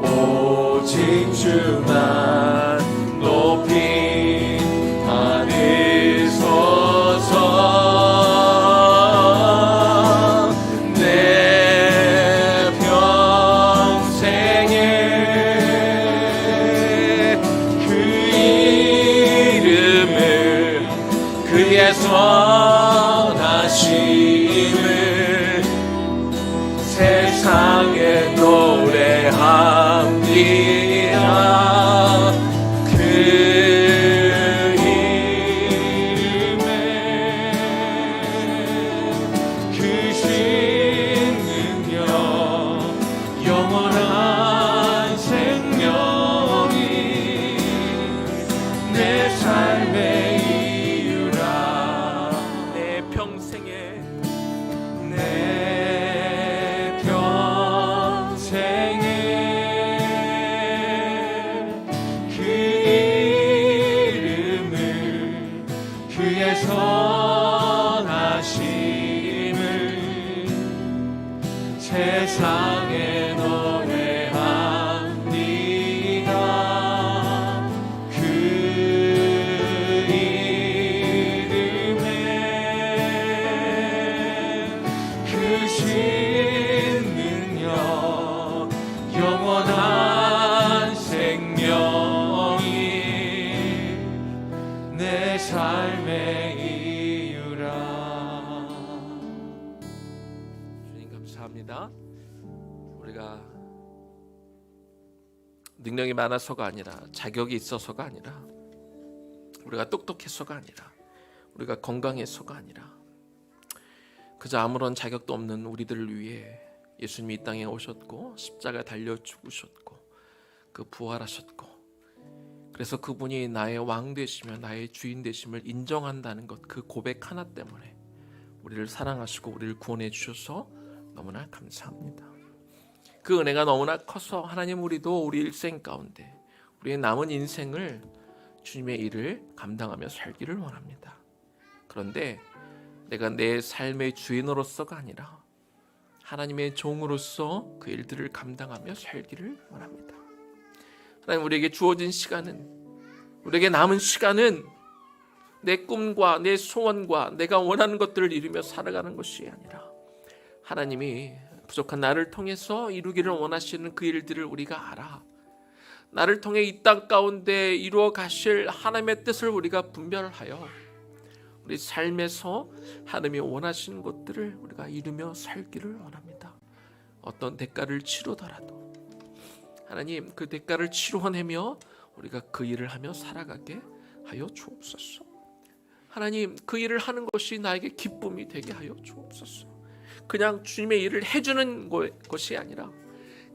오직 주만 높이 하리소서. 내 평생에 그 이름을 그의 선하심을 세상에 노래합니다. 그 이름에 그 신능력 영원한 생명이 내 삶의 이유라. 내 평생에 그 이름을 그의 선하심을 세상에 노래합니다. 그 이름에 그 신능력 영원한 생명이 내 삶의 이유라. 주님 감사합니다. 우리가 능력이 많아서가 아니라 자격이 있어서가 아니라 우리가 똑똑해서가 아니라 우리가 건강해서가 아니라 그저 아무런 자격도 없는 우리들을 위해 예수님이 이 땅에 오셨고 십자가에 달려 죽으셨고 그 부활하셨고 그래서 그분이 나의 왕 되시며 나의 주인 되심을 인정한다는 것, 그 고백 하나 때문에 우리를 사랑하시고 우리를 구원해 주셔서 너무나 감사합니다. 그 은혜가 너무나 커서 하나님, 우리도 우리 일생 가운데 우리의 남은 인생을 주님의 일을 감당하며 살기를 원합니다. 그런데 내가 내 삶의 주인으로서가 아니라 하나님의 종으로서 그 일들을 감당하며 살기를 원합니다. 하나님, 우리에게 주어진 시간은, 우리에게 남은 시간은 내 꿈과 내 소원과 내가 원하는 것들을 이루며 살아가는 것이 아니라 하나님이 부족한 나를 통해서 이루기를 원하시는 그 일들을 우리가 알아 나를 통해 이 땅 가운데 이루어 가실 하나님의 뜻을 우리가 분별하여 우리 삶에서 하나님이 원하시는 것들을 우리가 이루며 살기를 원합니다. 어떤 대가를 치르더라도 하나님, 그 대가를 치루어내며 우리가 그 일을 하며 살아가게 하여 주옵소서. 하나님, 그 일을 하는 것이 나에게 기쁨이 되게 하여 주옵소서. 그냥 주님의 일을 해주는 것이 아니라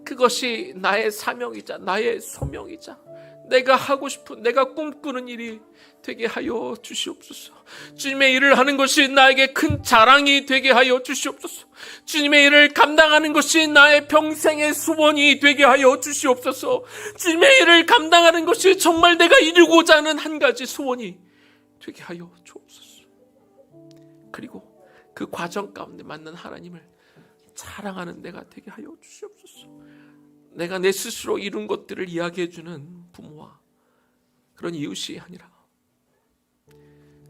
그것이 나의 사명이자 나의 소명이자 내가 하고 싶은, 내가 꿈꾸는 일이 되게 하여 주시옵소서. 주님의 일을 하는 것이 나에게 큰 자랑이 되게 하여 주시옵소서. 주님의 일을 감당하는 것이 나의 평생의 소원이 되게 하여 주시옵소서. 주님의 일을 감당하는 것이 정말 내가 이루고자 하는 한 가지 소원이 되게 하여 주옵소서. 그리고 그 과정 가운데 만난 하나님을 자랑하는 내가 되게 하여 주시옵소서. 내가 내 스스로 이룬 것들을 이야기해주는 부모와 그런 이웃이 아니라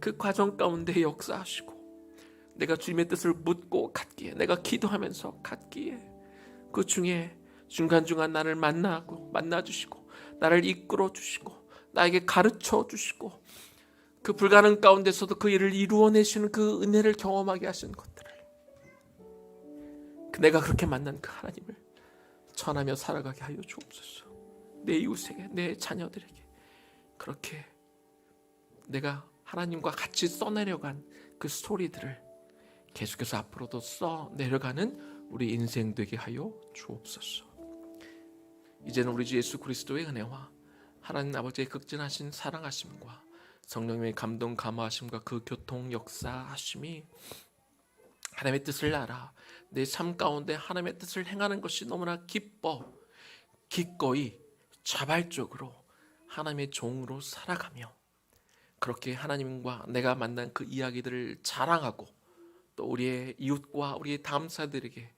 그 과정 가운데 역사하시고 내가 주님의 뜻을 묻고 갖기에, 내가 기도하면서 갖기에 그 중에 중간중간 나를 만나주시고 나를 이끌어 주시고 나에게 가르쳐 주시고 그 불가능 가운데서도 그 일을 이루어내시는 그 은혜를 경험하게 하시는 것들을, 내가 그렇게 만난 그 하나님을 전하며 살아가게 하여 주옵소서. 내 이웃에게, 내 자녀들에게 그렇게 내가 하나님과 같이 써내려간 그 스토리들을 계속해서 앞으로도 써내려가는 우리 인생 되게 하여 주옵소서. 이제는 우리 주 예수 그리스도의 은혜와 하나님 아버지의 극진하신 사랑하심과 성령님의 감동 감화하심과 그 교통 역사하심이 하나님의 뜻을 알아 내 삶 가운데 하나님의 뜻을 행하는 것이 너무나 기뻐 기꺼이 자발적으로 하나님의 종으로 살아가며 그렇게 하나님과 내가 만난 그 이야기들을 자랑하고 또 우리의 이웃과 우리의 다음 세대들에게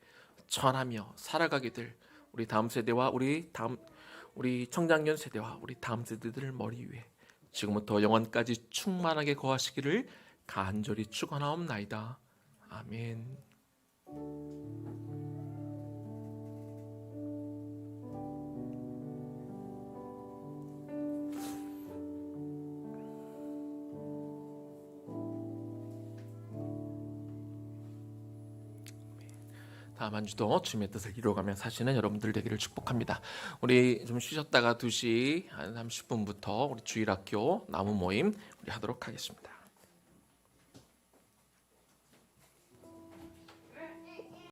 전하며 살아가게 될 우리 다음 세대와 우리 청장년 세대와 우리 다음 세대들을 머리 위에 지금부터 영원까지 충만하게 거하시기를 간절히 축원하옵나이다. 아멘. 다음 한 주도 주님의 뜻을 이루어가며 사시는 여러분들 되기를 축복합니다. 우리 좀 쉬셨다가 2시 한 30분부터 우리 주일학교 나무 모임 우리 하도록 하겠습니다.